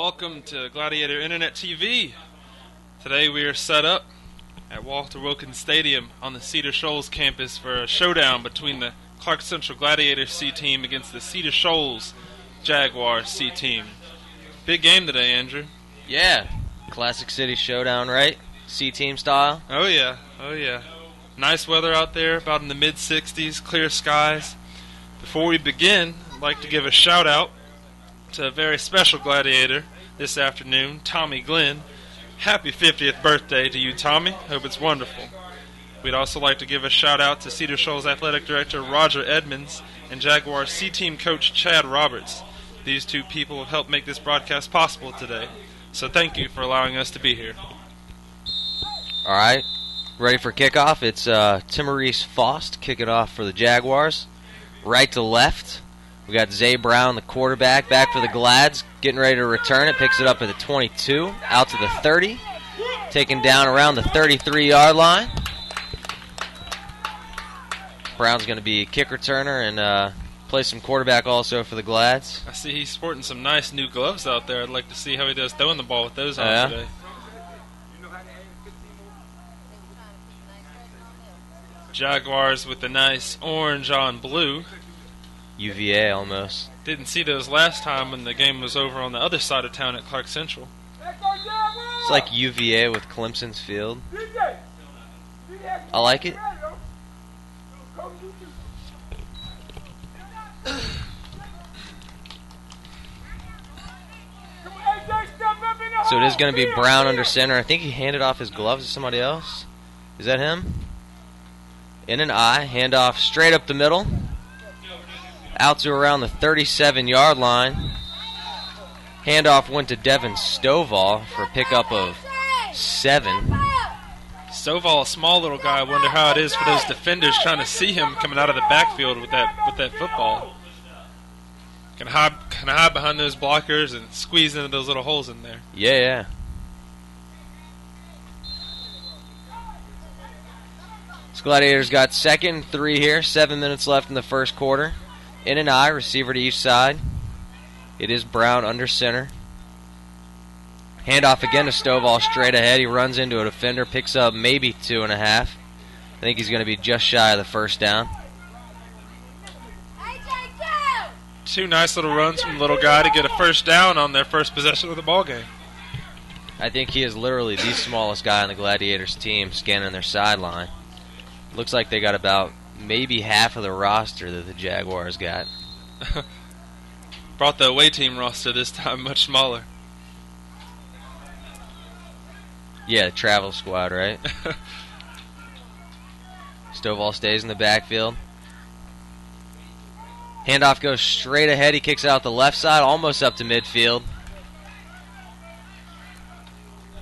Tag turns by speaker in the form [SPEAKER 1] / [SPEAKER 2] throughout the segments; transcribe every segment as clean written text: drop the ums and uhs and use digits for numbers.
[SPEAKER 1] welcome to Gladiator Internet TV. Today we are set up at Walter Wilkins Stadium on the Cedar Shoals campus for a showdown between the Clarke Central Gladiators C team against the Cedar Shoals Jaguars C team. Big game today, Andrew.
[SPEAKER 2] Yeah, classic city showdown, right? C team style.
[SPEAKER 1] Oh yeah. Nice weather out there, about in the mid-60s, clear skies. Before we begin, I'd like to give a shout out to a very special gladiator this afternoon, Tommy Glenn. Happy 50th birthday to you, Tommy. Hope it's wonderful. We'd also like to give a shout out to Cedar Shoals Athletic Director Roger Edmonds and Jaguar C-Team Coach Chad Roberts. These two people have helped make this broadcast possible today. So thank you for allowing us to be here.
[SPEAKER 2] All right, ready for kickoff. It's Timmaurice Faust kicking off for the Jaguars. Right to left. We got Zay Brown, the quarterback, back for the Glads, getting ready to return it. Picks it up at the 22, out to the 30, taken down around the 33-yard line. Brown's going to be kick returner and play some quarterback also for the Glads.
[SPEAKER 1] I see he's sporting some nice new gloves out there. I'd like to see how he does throwing the ball with those on today. Jaguars with the nice orange on blue.
[SPEAKER 2] UVA almost.
[SPEAKER 1] Didn't see those last time when the game was over on the other side of town at Clarke Central.
[SPEAKER 2] It's like UVA with Clemson's field. I like it. So it is going to be Brown under center. I think he handed off his gloves to somebody else. Is that him? In an I, handoff straight up the middle. Out to around the 37-yard line. Handoff went to Devin Stovall for a pickup of 7.
[SPEAKER 1] Stovall, a small little guy. I wonder how it is for those defenders trying to see him coming out of the backfield with that football. Can hide behind those blockers and squeeze into those little holes in there.
[SPEAKER 2] Yeah. This Gladiators got 2nd and 3 here. 7 minutes left in the first quarter. In and I, receiver to each side. It is Brown under center. Handoff again to Stovall straight ahead. He runs into a defender, picks up maybe 2.5. I think he's going to be just shy of the first down.
[SPEAKER 1] Two nice little runs from the little guy to get a first down on their first possession of the ball game.
[SPEAKER 2] I think he is literally the smallest guy on the Gladiators team scanning their sideline. Looks like they got about maybe half of the roster that the Jaguars got.
[SPEAKER 1] Brought the away team roster this time much smaller.
[SPEAKER 2] Yeah, the travel squad, right? Stovall stays in the backfield. Handoff goes straight ahead. He kicks out the left side, almost up to midfield.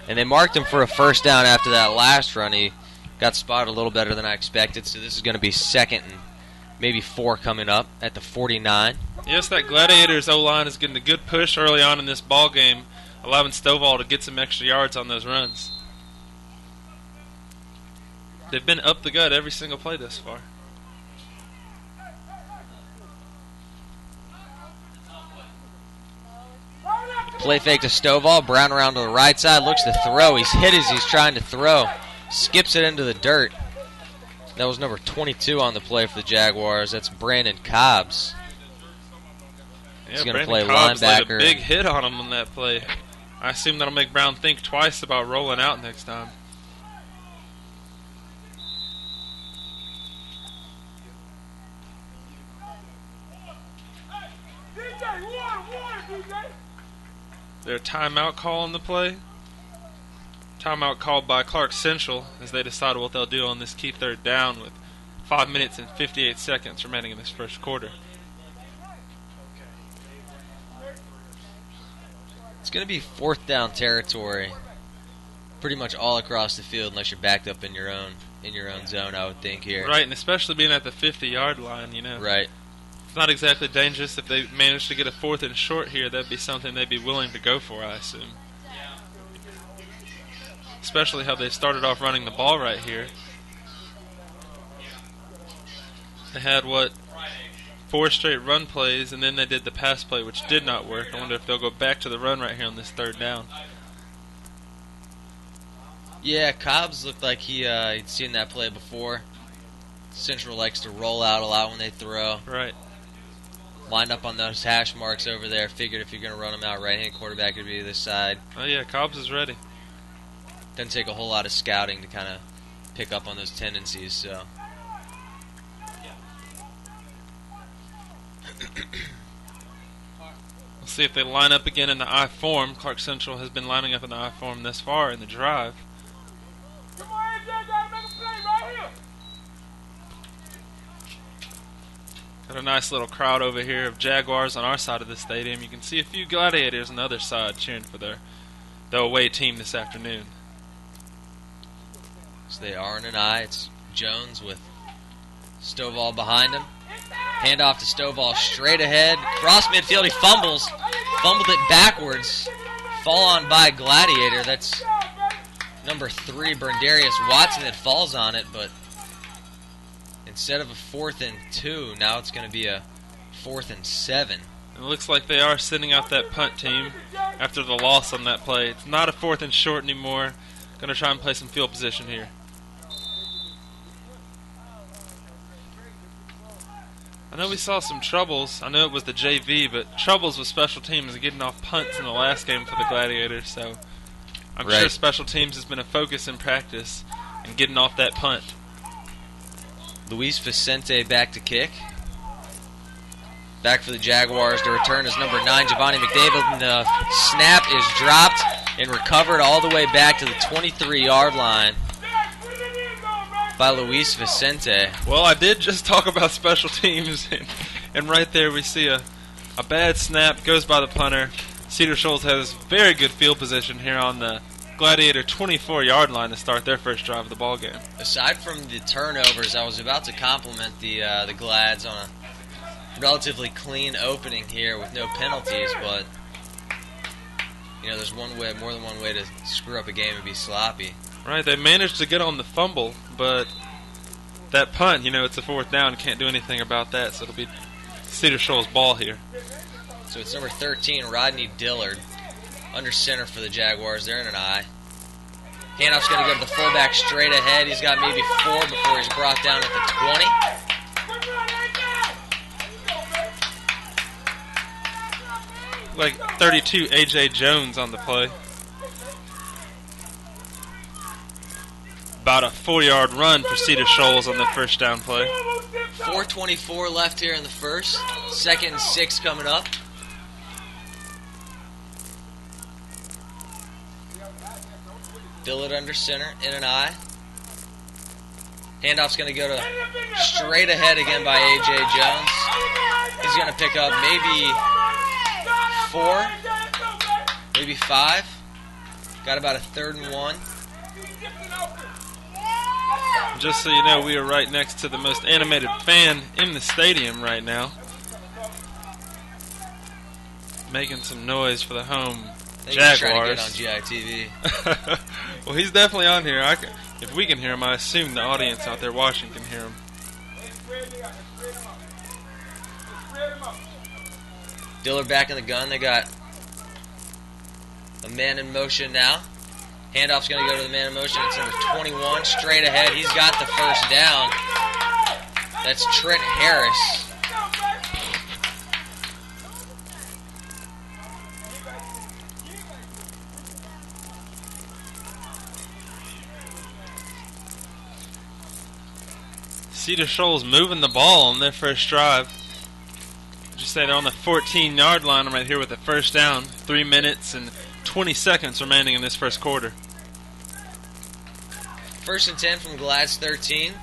[SPEAKER 2] And they marked him for a first down after that last run. He got spotted a little better than I expected, so this is going to be 2nd and maybe 4 coming up at the 49.
[SPEAKER 1] Yes, that Gladiators O-line is getting a good push early on in this ball game, allowing Stovall to get some extra yards on those runs. They've been up the gut every single play thus far.
[SPEAKER 2] Play fake to Stovall. Brown around to the right side. Looks to throw. He's hit as he's trying to throw. Skips it into the dirt. That was number 22 on the play for the Jaguars. That's Brandon Cobbs. He's going to play
[SPEAKER 1] Cobbs
[SPEAKER 2] linebacker.
[SPEAKER 1] Laid a big hit on him on that play. I assume that'll make Brown think twice about rolling out next time. Their timeout call on the play. Timeout called by Clarke Central as they decide what they'll do on this key third down with 5 minutes and 58 seconds remaining in this first quarter.
[SPEAKER 2] It's going to be 4th down territory pretty much all across the field unless you're backed up in your own zone, I would think here.
[SPEAKER 1] Right, and especially being at the 50-yard line, you know.
[SPEAKER 2] Right.
[SPEAKER 1] It's not exactly dangerous. If they manage to get a 4th and short here, that'd be something they'd be willing to go for, I assume. Especially how they started off running the ball right here. They had, 4 straight run plays, and then they did the pass play, which did not work. I wonder if they'll go back to the run right here on this 3rd down.
[SPEAKER 2] Yeah, Cobbs looked like he'd seen that play before. Central likes to roll out a lot when they throw.
[SPEAKER 1] Right.
[SPEAKER 2] Lined up on those hash marks over there. Figured if you're going to run them out, right-hand quarterback would be this side.
[SPEAKER 1] Oh, yeah, Cobbs is ready.
[SPEAKER 2] Doesn't take a whole lot of scouting to kind of pick up on those tendencies, so.
[SPEAKER 1] We'll see if they line up again in the I form. Clarke Central has been lining up in the I form this far in the drive.
[SPEAKER 3] Come on, AJ, gotta make a play right here.
[SPEAKER 1] Got a nice little crowd over here of Jaguars on our side of the stadium. You can see a few Gladiators on the other side cheering for the away team this afternoon.
[SPEAKER 2] So they are in an I. It's Jones with Stovall behind him. Handoff to Stovall straight ahead. Cross midfield, he fumbles. Fumbled it backwards. Fall on by Gladiator. That's number 3, Berndarius Watson, that falls on it, but instead of a 4th and 2, now it's going to be a 4th and 7.
[SPEAKER 1] It looks like they are sending out that punt team after the loss on that play. It's not a 4th and short anymore. Going to try and play some field position here. I know we saw some troubles. I know it was the JV, but troubles with special teams and getting off punts in the last game for the Gladiators. So I'm sure special teams has been a focus in practice and getting off that punt.
[SPEAKER 2] Luis Vicente back to kick. Back for the Jaguars. The return is number 9, Giovanni McDavid. And the snap is dropped and recovered all the way back to the 23-yard line by Luis Vicente.
[SPEAKER 1] Well, I did just talk about special teams, and right there we see a bad snap, goes by the punter. Cedar Shoals has very good field position here on the Gladiator 24-yard line to start their first drive of the ball game.
[SPEAKER 2] Aside from the turnovers, I was about to compliment the Glads on a relatively clean opening here with no penalties, but you know, there's more than one way to screw up a game and be sloppy.
[SPEAKER 1] Right, they managed to get on the fumble, but that punt, you know, it's a 4th down, can't do anything about that, so it'll be Cedar Shoals' ball here.
[SPEAKER 2] So it's number 13, Rodney Dillard, under center for the Jaguars. They're in an I. Handoff's going to go to the fullback straight ahead. He's got maybe 4 before he's brought down at the 20.
[SPEAKER 1] Like 32 A.J. Jones on the play. About a 4-yard run for Cedar Shoals on the first down play.
[SPEAKER 2] 4:24 left here in the first. 2nd and 6 coming up. Dillard under center, in an I. Handoff's going to go to straight ahead again by A.J. Jones. He's going to pick up maybe 4, maybe 5. Got about a 3rd and 1.
[SPEAKER 1] Just so you know, we are right next to the most animated fan in the stadium right now. Making some noise for the home Jaguars.
[SPEAKER 2] Trying to get on GITV.
[SPEAKER 1] Well, he's definitely on here. If we can hear him, I assume the audience out there watching can hear him.
[SPEAKER 2] Dillard back in the gun. They got a man in motion now. Handoff's going to go to the man in motion. It's number 21, straight ahead. He's got the first down. That's Trent Harris.
[SPEAKER 1] Cedar Shoals moving the ball on their first drive. Just say they're on the 14-yard line right here with the first down. 3 minutes and 20 seconds remaining in this first quarter.
[SPEAKER 2] 1st and 10 from Glad's 13.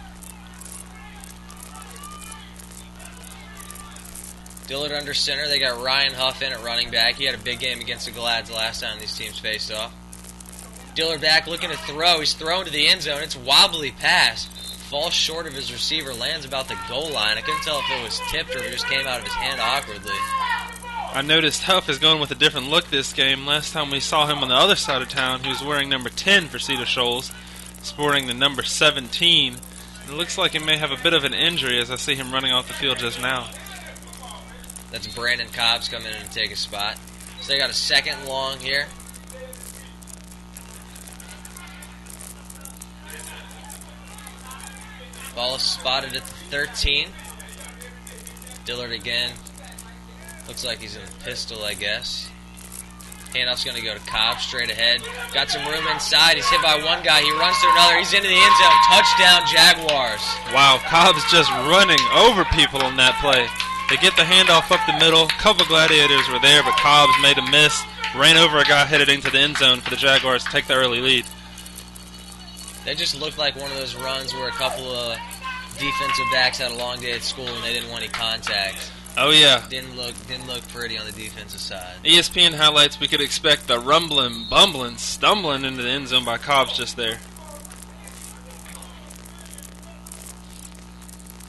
[SPEAKER 2] Dillard under center. They got Ryan Huff in at running back. He had a big game against the Glads last time these teams faced off. Dillard back looking to throw. He's thrown to the end zone. It's a wobbly pass. Falls short of his receiver. Lands about the goal line. I couldn't tell if it was tipped or if it just came out of his hand awkwardly.
[SPEAKER 1] I noticed Huff is going with a different look this game. Last time we saw him on the other side of town, he was wearing number 10 for Cedar Shoals, sporting the number 17. It looks like he may have a bit of an injury as I see him running off the field just now.
[SPEAKER 2] That's Brandon Cobbs coming in to take a spot. So they got a second and long here. Ball is spotted at the 13. Dillard again. Looks like he's in a pistol, I guess. Handoff's going to go to Cobb straight ahead. Got some room inside. He's hit by one guy. He runs to another. He's into the end zone. Touchdown, Jaguars.
[SPEAKER 1] Wow, Cobb's just running over people on that play. They get the handoff up the middle. A couple Gladiators were there, but Cobb's made a miss. Ran over a guy headed into the end zone for the Jaguars to take the early lead.
[SPEAKER 2] That just looked like one of those runs where a couple of defensive backs had a long day at school and they didn't want any contact.
[SPEAKER 1] Oh yeah.
[SPEAKER 2] Didn't look pretty on the defensive side.
[SPEAKER 1] ESPN highlights we could expect the rumbling, bumbling, stumbling into the end zone by Cobbs just there.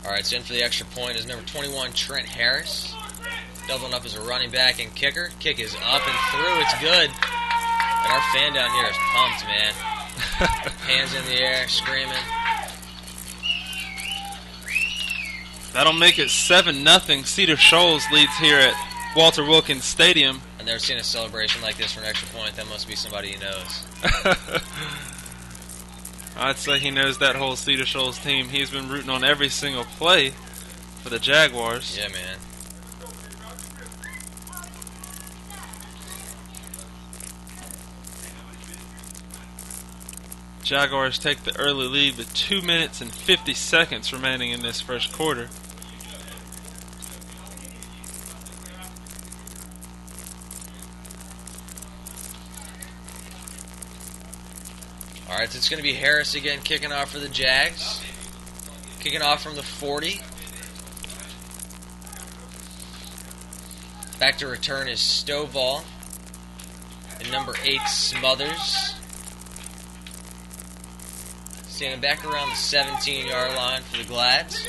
[SPEAKER 2] Alright, so in for the extra point is number 21, Trent Harris. Doubling up as a running back and kicker. Kick is up and through. It's good. And our fan down here is pumped, man. Hands in the air, screaming.
[SPEAKER 1] That'll make it 7-0. Cedar Shoals leads here at Walter Wilkins Stadium.
[SPEAKER 2] I've never seen a celebration like this for an extra point. That must be somebody he knows.
[SPEAKER 1] I'd say he knows that whole Cedar Shoals team. He's been rooting on every single play for the Jaguars.
[SPEAKER 2] Yeah, man.
[SPEAKER 1] Jaguars take the early lead with 2 minutes and 50 seconds remaining in this first quarter.
[SPEAKER 2] Alright, so it's going to be Harris again kicking off for the Jags. Kicking off from the 40. Back to return is Stovall. And number 8, Smothers. Standing back around the 17-yard line for the Glads.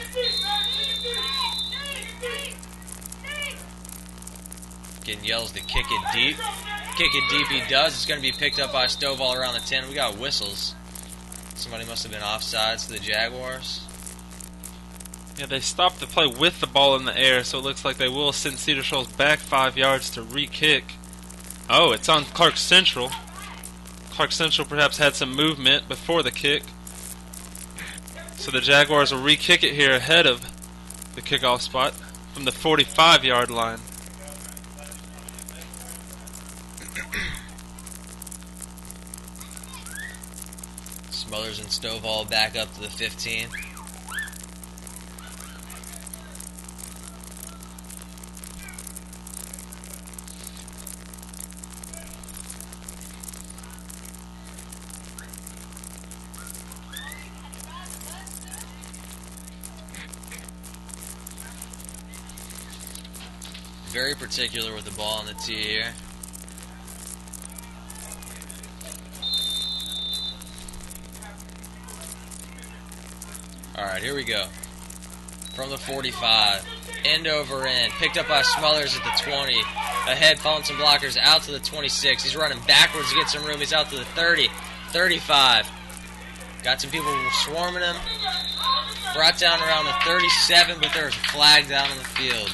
[SPEAKER 2] Getting yells to kick it deep. Kick it deep he does. It's going to be picked up by Stovall around the 10. We got whistles. Somebody must have been offsides to the Jaguars.
[SPEAKER 1] Yeah, they stopped the play with the ball in the air, so it looks like they will send Cedar Shoals back 5 yards to re-kick. Oh, it's on Clarke Central. Clarke Central perhaps had some movement before the kick. So the Jaguars will re-kick it here ahead of the kickoff spot from the 45-yard line.
[SPEAKER 2] Smothers and Stovall back up to the 15. Very particular with the ball on the tee here. Alright, here we go. From the 45. End over end. Picked up by Smothers at the 20. Ahead, following some blockers, out to the 26. He's running backwards to get some room. He's out to the 30. 35. Got some people swarming him. Brought down around the 37, but there's a flag down on the field.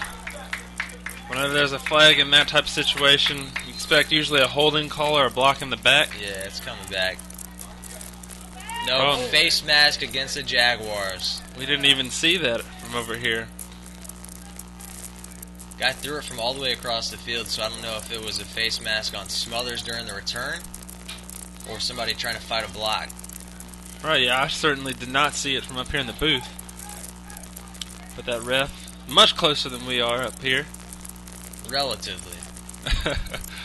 [SPEAKER 1] Whenever there's a flag in that type of situation, you expect usually a holding call or a block in the back.
[SPEAKER 2] Yeah, it's coming back. No face mask against the Jaguars.
[SPEAKER 1] We didn't even see that from over here.
[SPEAKER 2] Guy threw it from all the way across the field, so I don't know if it was a face mask on Smothers during the return or somebody trying to fight a block.
[SPEAKER 1] Right, yeah, I certainly did not see it from up here in the booth. But that ref, much closer than we are up here.
[SPEAKER 2] Relatively.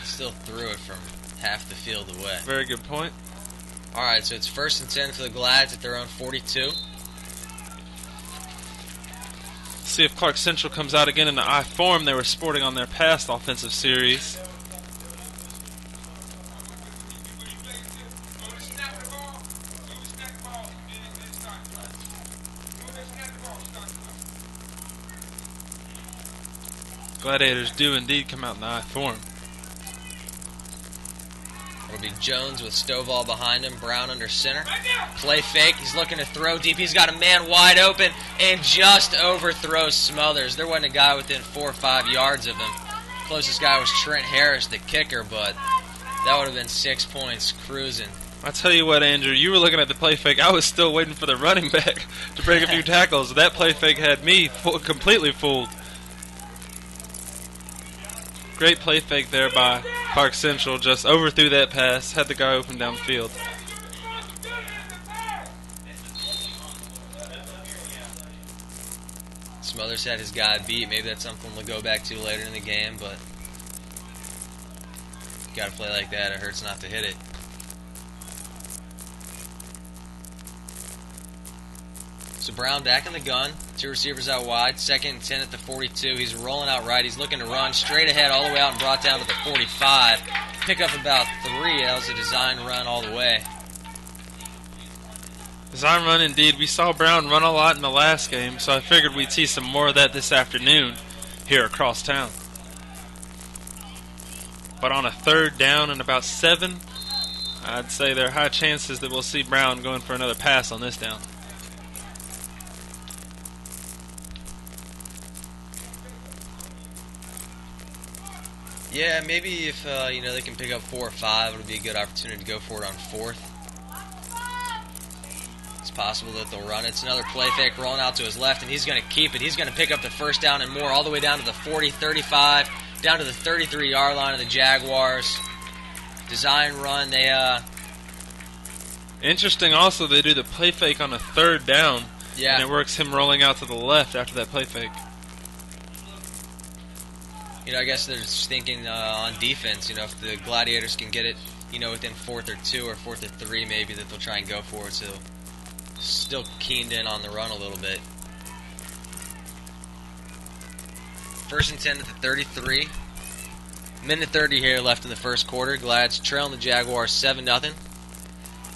[SPEAKER 2] Still threw it from half the field away.
[SPEAKER 1] Very good point.
[SPEAKER 2] Alright, so it's 1st and 10 for the Glads at their own 42.
[SPEAKER 1] See if Clarke Central comes out again in the I form they were sporting on their past offensive series. Gladiators do indeed come out in the I form.
[SPEAKER 2] It'll It'll be Jones with Stovall behind him, Brown under center. Play fake. He's looking to throw deep. He's got a man wide open and just overthrows Smothers. There wasn't a guy within 4 or 5 yards of him. Closest guy was Trent Harris, the kicker, but that would have been 6 points cruising.
[SPEAKER 1] I tell you what, Andrew, you were looking at the play fake. I was still waiting for the running back to break a few tackles. That play fake had me completely fooled. Great play fake there by Clarke Central. Just overthrew that pass, had the guy open downfield.
[SPEAKER 2] Smothers had his guy beat. Maybe that's something we'll go back to later in the game, but you got to play like that. It hurts not to hit it. So Brown back in the gun. 2 receivers out wide. 2nd and 10 at the 42. He's rolling out right. He's looking to run straight ahead all the way out and brought down to the 45. Pick up about 3. That was a design run all the way.
[SPEAKER 1] Design run indeed. We saw Brown run a lot in the last game, so I figured we'd see some more of that this afternoon here across town. But on a 3rd down and about 7, I'd say there are high chances that we'll see Brown going for another pass on this down.
[SPEAKER 2] Yeah, maybe if they can pick up 4 or 5, it'll be a good opportunity to go for it on 4th. It's possible that they'll run it. It's another play fake rolling out to his left, and he's going to keep it. He's going to pick up the 1st down and more, all the way down to the 40, 35, down to the 33-yard line of the Jaguars. Design run.
[SPEAKER 1] Interesting also, they do the play fake on a 3rd down,
[SPEAKER 2] yeah,
[SPEAKER 1] and it works him rolling out to the left after that play fake.
[SPEAKER 2] I guess they're just thinking on defense, if the Gladiators can get it, within 4th or 2 or 4th or 3 maybe, that they'll try and go for it. So still keened in on the run a little bit. 1st and 10 at the 33. Minute 30 here left in the first quarter. Glad's trailing the Jaguars 7-0.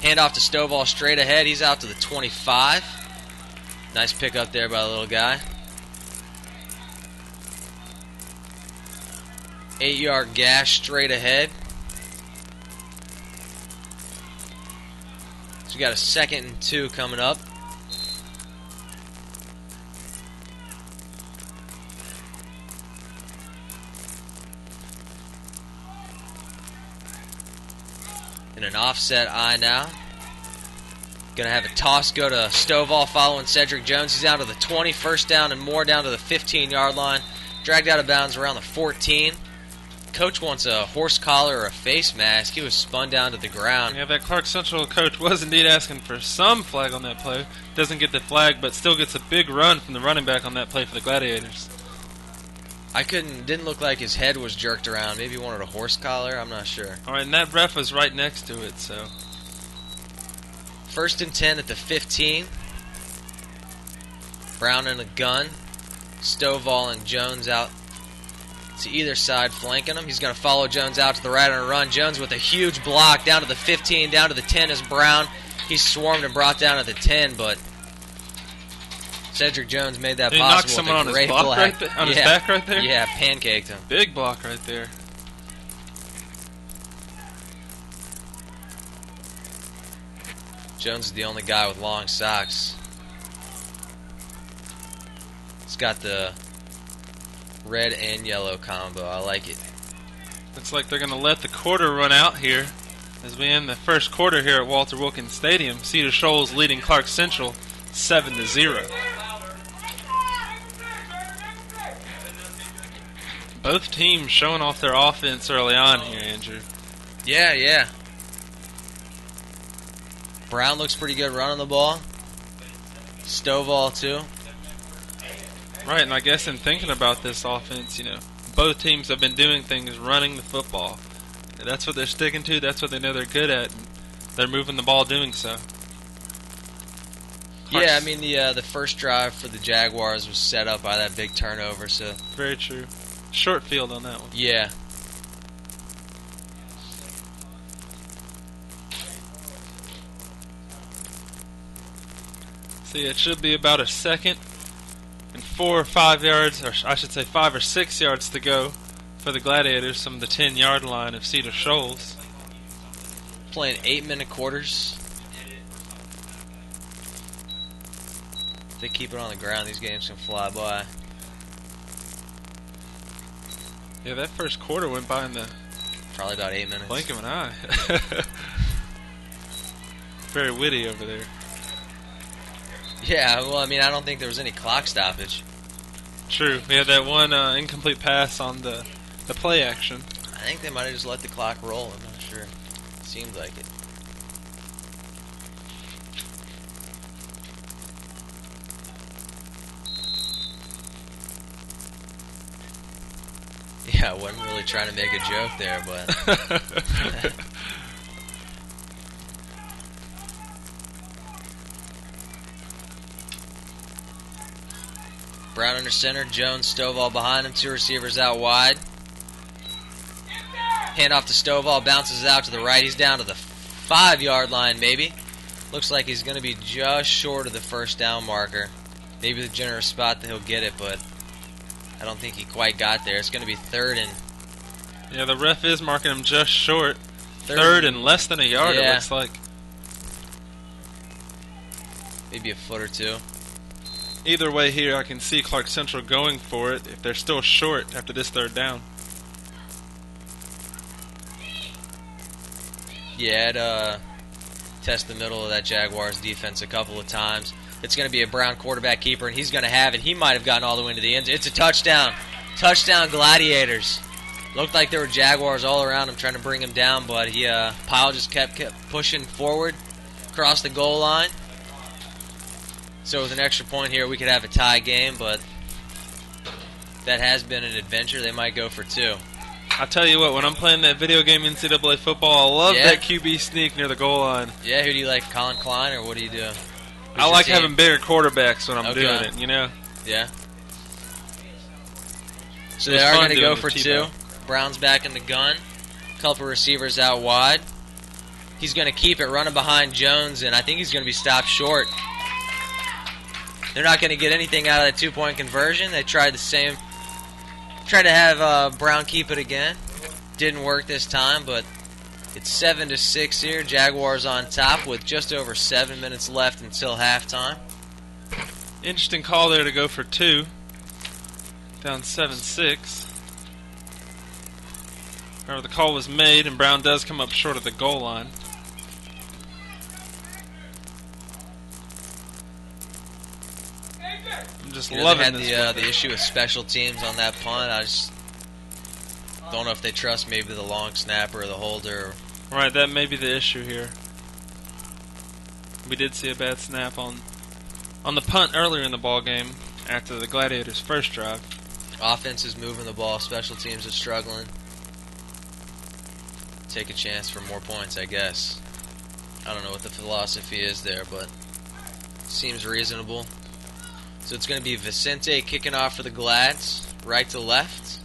[SPEAKER 2] Handoff to Stovall straight ahead. He's out to the 25. Nice pick up there by the little guy. 8-yard gash straight ahead. So we got a 2nd and 2 coming up. And an offset eye now. Gonna have a toss go to Stovall following Cedric Jones. He's down to the 20, 1st down and more, down to the 15-yard line. Dragged out of bounds around the 14. Coach wants a horse collar or a face mask. He was spun down to the ground.
[SPEAKER 1] Yeah, that Clarke Central coach was indeed asking for some flag on that play. Doesn't get the flag, but still gets a big run from the running back on that play for the Gladiators.
[SPEAKER 2] Didn't look like his head was jerked around. Maybe he wanted a horse collar. I'm not sure.
[SPEAKER 1] All right, and that ref was right next to it, so.
[SPEAKER 2] 1st and 10 at the 15. Brown in a gun. Stovall and Jones out to either side flanking him. He's going to follow Jones out to the right on a run. Jones with a huge block down to the 15, down to the 10 is Brown. He's swarmed and brought down to the 10, but Cedric Jones made that possible.
[SPEAKER 1] He knocked someone on his block right there, on his back right there?
[SPEAKER 2] Yeah, pancaked him.
[SPEAKER 1] Big block right there.
[SPEAKER 2] Jones is the only guy with long socks. He's got the red and yellow combo. I like it.
[SPEAKER 1] Looks like they're going to let the quarter run out here as we end the first quarter here at Walter Wilkins Stadium. Cedar Shoals leading Clarke Central 7-0. Both teams showing off their offense early on here, Andrew.
[SPEAKER 2] Yeah. Brown looks pretty good running the ball. Stovall too.
[SPEAKER 1] Right, and I guess in thinking about this offense, both teams have been doing things running the football. That's what they're sticking to. That's what they know they're good at. And they're moving the ball doing so.
[SPEAKER 2] Yeah, I mean the first drive for the Jaguars was set up by that big turnover. So
[SPEAKER 1] very true. Short field on that one.
[SPEAKER 2] Yeah.
[SPEAKER 1] See, it should be about a 2nd and 4 or 5 yards, or I should say 5 or 6 yards to go for the Gladiators from the 10-yard line of Cedar Shoals.
[SPEAKER 2] playing 8-minute quarters. If they keep it on the ground, these games can fly by.
[SPEAKER 1] Yeah, that first quarter went by in the
[SPEAKER 2] Probably about 8 minutes.
[SPEAKER 1] blink of an eye. Very witty over there.
[SPEAKER 2] Yeah, well, I mean, I don't think there was any clock stoppage.
[SPEAKER 1] True. We had that one incomplete pass on the play action.
[SPEAKER 2] I think they might have just let the clock roll. I'm not sure. Seemed like it. Yeah, I wasn't really trying to make a joke there, but... Brown under center, Jones, Stovall behind him, 2 receivers out wide. Hand off to Stovall, bounces out to the right. He's down to the 5-yard line, maybe. Looks like he's going to be just short of the first down marker. Maybe the generous spot that he'll get it, but I don't think he quite got there. It's going to be 3rd and...
[SPEAKER 1] Yeah, the ref is marking him just short. 3rd and less than a yard,
[SPEAKER 2] Yeah.
[SPEAKER 1] it looks like.
[SPEAKER 2] Maybe a foot or two.
[SPEAKER 1] Either way here, I can see Clarke Central going for it if they're still short after this 3rd down.
[SPEAKER 2] Yeah, it test the middle of that Jaguars defense a couple of times. It's going to be a Brown quarterback keeper, and he's going to have it. He might have gotten all the way into the end zone. It's a touchdown. Touchdown, Gladiators. Looked like there were Jaguars all around him trying to bring him down, but Pyle just kept pushing forward across the goal line. So with an extra point here, we could have a tie game, but that has been an adventure. They might go for 2.
[SPEAKER 1] I tell you what, when I'm playing that video game NCAA football, I love
[SPEAKER 2] Yeah.
[SPEAKER 1] that QB sneak near the goal line.
[SPEAKER 2] Yeah, who do you like, Colin Klein, or what do you do? Who's
[SPEAKER 1] I
[SPEAKER 2] your
[SPEAKER 1] like
[SPEAKER 2] team?
[SPEAKER 1] having bigger quarterbacks when I'm
[SPEAKER 2] Okay.
[SPEAKER 1] doing it, you know?
[SPEAKER 2] Yeah. So
[SPEAKER 1] It was
[SPEAKER 2] they are
[SPEAKER 1] fun
[SPEAKER 2] going to
[SPEAKER 1] doing
[SPEAKER 2] go
[SPEAKER 1] the
[SPEAKER 2] for
[SPEAKER 1] T-ball.
[SPEAKER 2] 2. Brown's back in the gun. Couple receivers out wide. He's going to keep it running behind Jones, and I think he's going to be stopped short. They're not going to get anything out of that 2-point conversion. They tried the same. Tried to have Brown keep it again. Didn't work this time, but it's 7-6 here. Jaguars on top with just over 7 minutes left until halftime.
[SPEAKER 1] Interesting call there to go for 2. Down 7-6. However, the call was made, and Brown does come up short of the goal line. I'm just loving
[SPEAKER 2] they
[SPEAKER 1] this.
[SPEAKER 2] had the issue with special teams on that punt. I just don't know if they trust maybe the long snapper or the holder.
[SPEAKER 1] Right, that may be the issue here. We did see a bad snap on the punt earlier in the ball game after the Gladiators' first drive.
[SPEAKER 2] Offense is moving the ball. Special teams is struggling. Take a chance for more points, I guess. I don't know what the philosophy is there, but seems reasonable. So it's going to be Vicente kicking off for the Glads, right to left.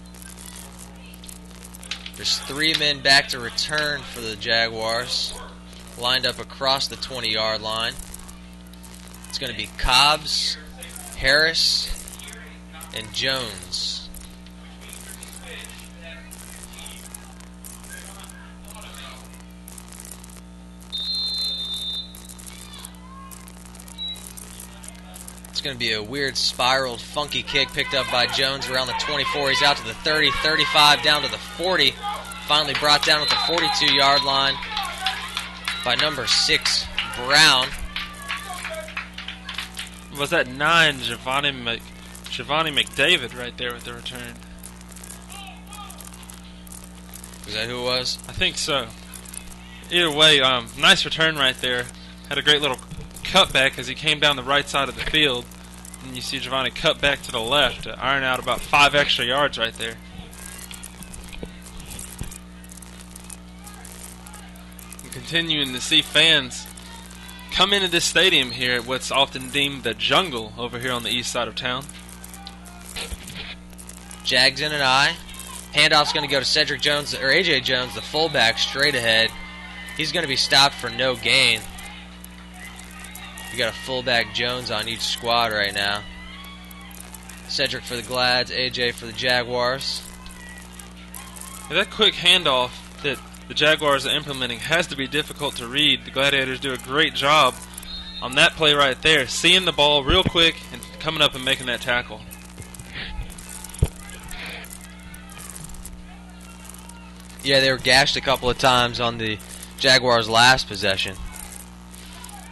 [SPEAKER 2] There's 3 men back to return for the Jaguars, lined up across the 20-yard line. It's going to be Cobbs, Harris, and Jones. It's going to be a weird spiraled, funky kick picked up by Jones around the 24. He's out to the 30, 35, down to the 40. Finally brought down at the 42-yard line by number 6, Brown.
[SPEAKER 1] Was that 9, Giovanni McDavid right there with the return?
[SPEAKER 2] Is that who it was?
[SPEAKER 1] I think so. Either way, nice return right there. Had a great little cutback as he came down the right side of the field. And you see Giovanni cut back to the left to iron out about 5 extra yards right there. And continuing to see fans come into this stadium here at what's often deemed the jungle over here on the east side of town.
[SPEAKER 2] Jags in an eye. Handoff's going to go to Cedric Jones, or A.J. Jones, the fullback, straight ahead. He's going to be stopped for no gain. You got a fullback Jones on each squad right now. Cedric for the Glads, A.J. for the Jaguars.
[SPEAKER 1] Yeah, that quick handoff that the Jaguars are implementing has to be difficult to read. The Gladiators do a great job on that play right there, seeing the ball real quick and coming up and making that tackle.
[SPEAKER 2] Yeah, they were gashed a couple of times on the Jaguars' last possession.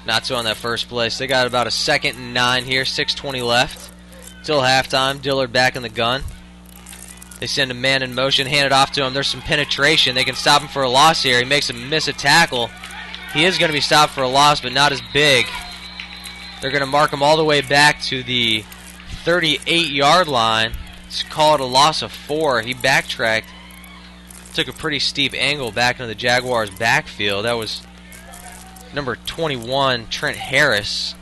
[SPEAKER 2] Not so on that first play. So they got about a 2nd and 9 here, 6:20 left. Till halftime, Dillard back in the gun. They send a man in motion, hand it off to him. There's some penetration. They can stop him for a loss here. He makes him miss a tackle. He is going to be stopped for a loss, but not as big. They're going to mark him all the way back to the 38-yard line. Let's call it a loss of 4. He backtracked. Took a pretty steep angle back into the Jaguars' backfield. That was number 21, Trent Harris.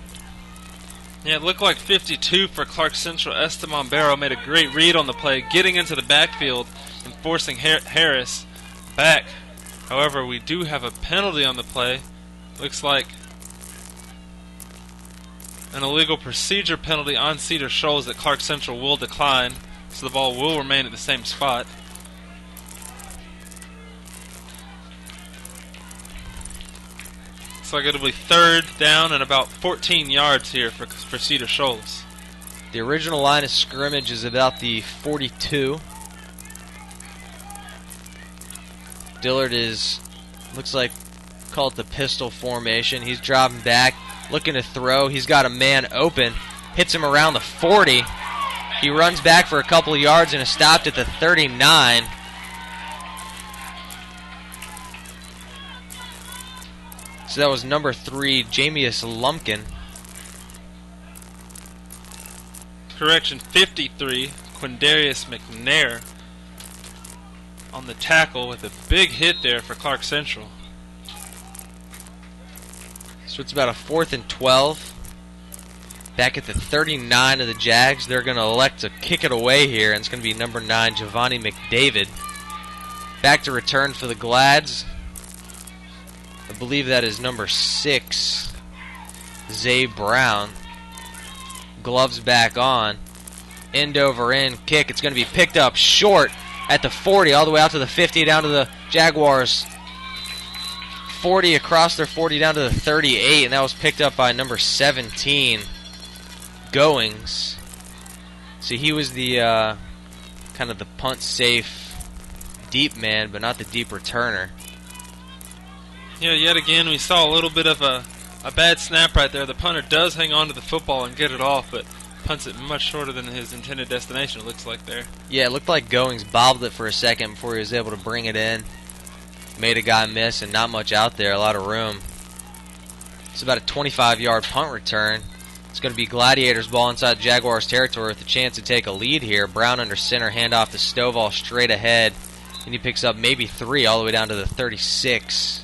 [SPEAKER 1] Yeah, it looked like 52 for Clarke Central. Esteban Barrow made a great read on the play, getting into the backfield and forcing Harris back. However, we do have a penalty on the play. Looks like an illegal procedure penalty on Cedar Shoals that Clarke Central will decline, so the ball will remain at the same spot. Looks like it'll be 3rd down and about 14 yards here for Cedar Shoals.
[SPEAKER 2] The original line of scrimmage is about the 42. Dillard looks like, call it the pistol formation. He's dropping back, looking to throw. He's got a man open, hits him around the 40. He runs back for a couple of yards and is stopped at the 39. So that was number 3, Jamius Lumpkin.
[SPEAKER 1] Correction, 53, Quindarius McNair on the tackle with a big hit there for Clarke Central.
[SPEAKER 2] So it's about a 4th and 12. Back at the 39 of the Jags. They're going to elect to kick it away here, and it's going to be number 9, Giovanni McDavid. Back to return for the Glads. I believe that is number 6, Zay Brown. Gloves back on. End over end kick. It's going to be picked up short at the 40, all the way out to the 50, down to the Jaguars' 40, across their 40, down to the 38, and that was picked up by number 17, Goings. So he was the kind of the punt safe deep man, but not the deep returner.
[SPEAKER 1] Yeah, yet again we saw a little bit of a bad snap right there. The punter does hang on to the football and get it off, but punts it much shorter than his intended destination, it looks like there.
[SPEAKER 2] Yeah, it looked like Goings bobbled it for a second before he was able to bring it in. Made a guy miss, and not much out there, a lot of room. It's about a 25-yard punt return. It's going to be Gladiators ball inside Jaguars territory with a chance to take a lead here. Brown under center, handoff to Stovall straight ahead, and he picks up maybe 3 all the way down to the 36.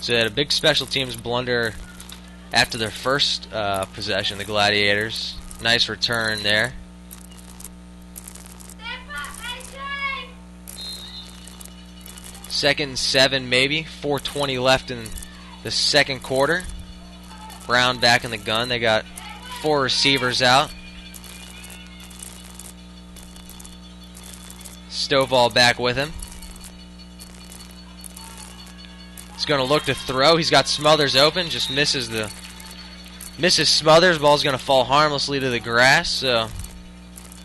[SPEAKER 2] So they had a big special teams blunder after their first possession, the Gladiators. Nice return there. Second and 7 maybe. 4:20 left in the second quarter. Brown back in the gun. They got 4 receivers out. Stovall back with him. He's going to look to throw. He's got Smothers open. Just misses Smothers. Ball's going to fall harmlessly to the grass. So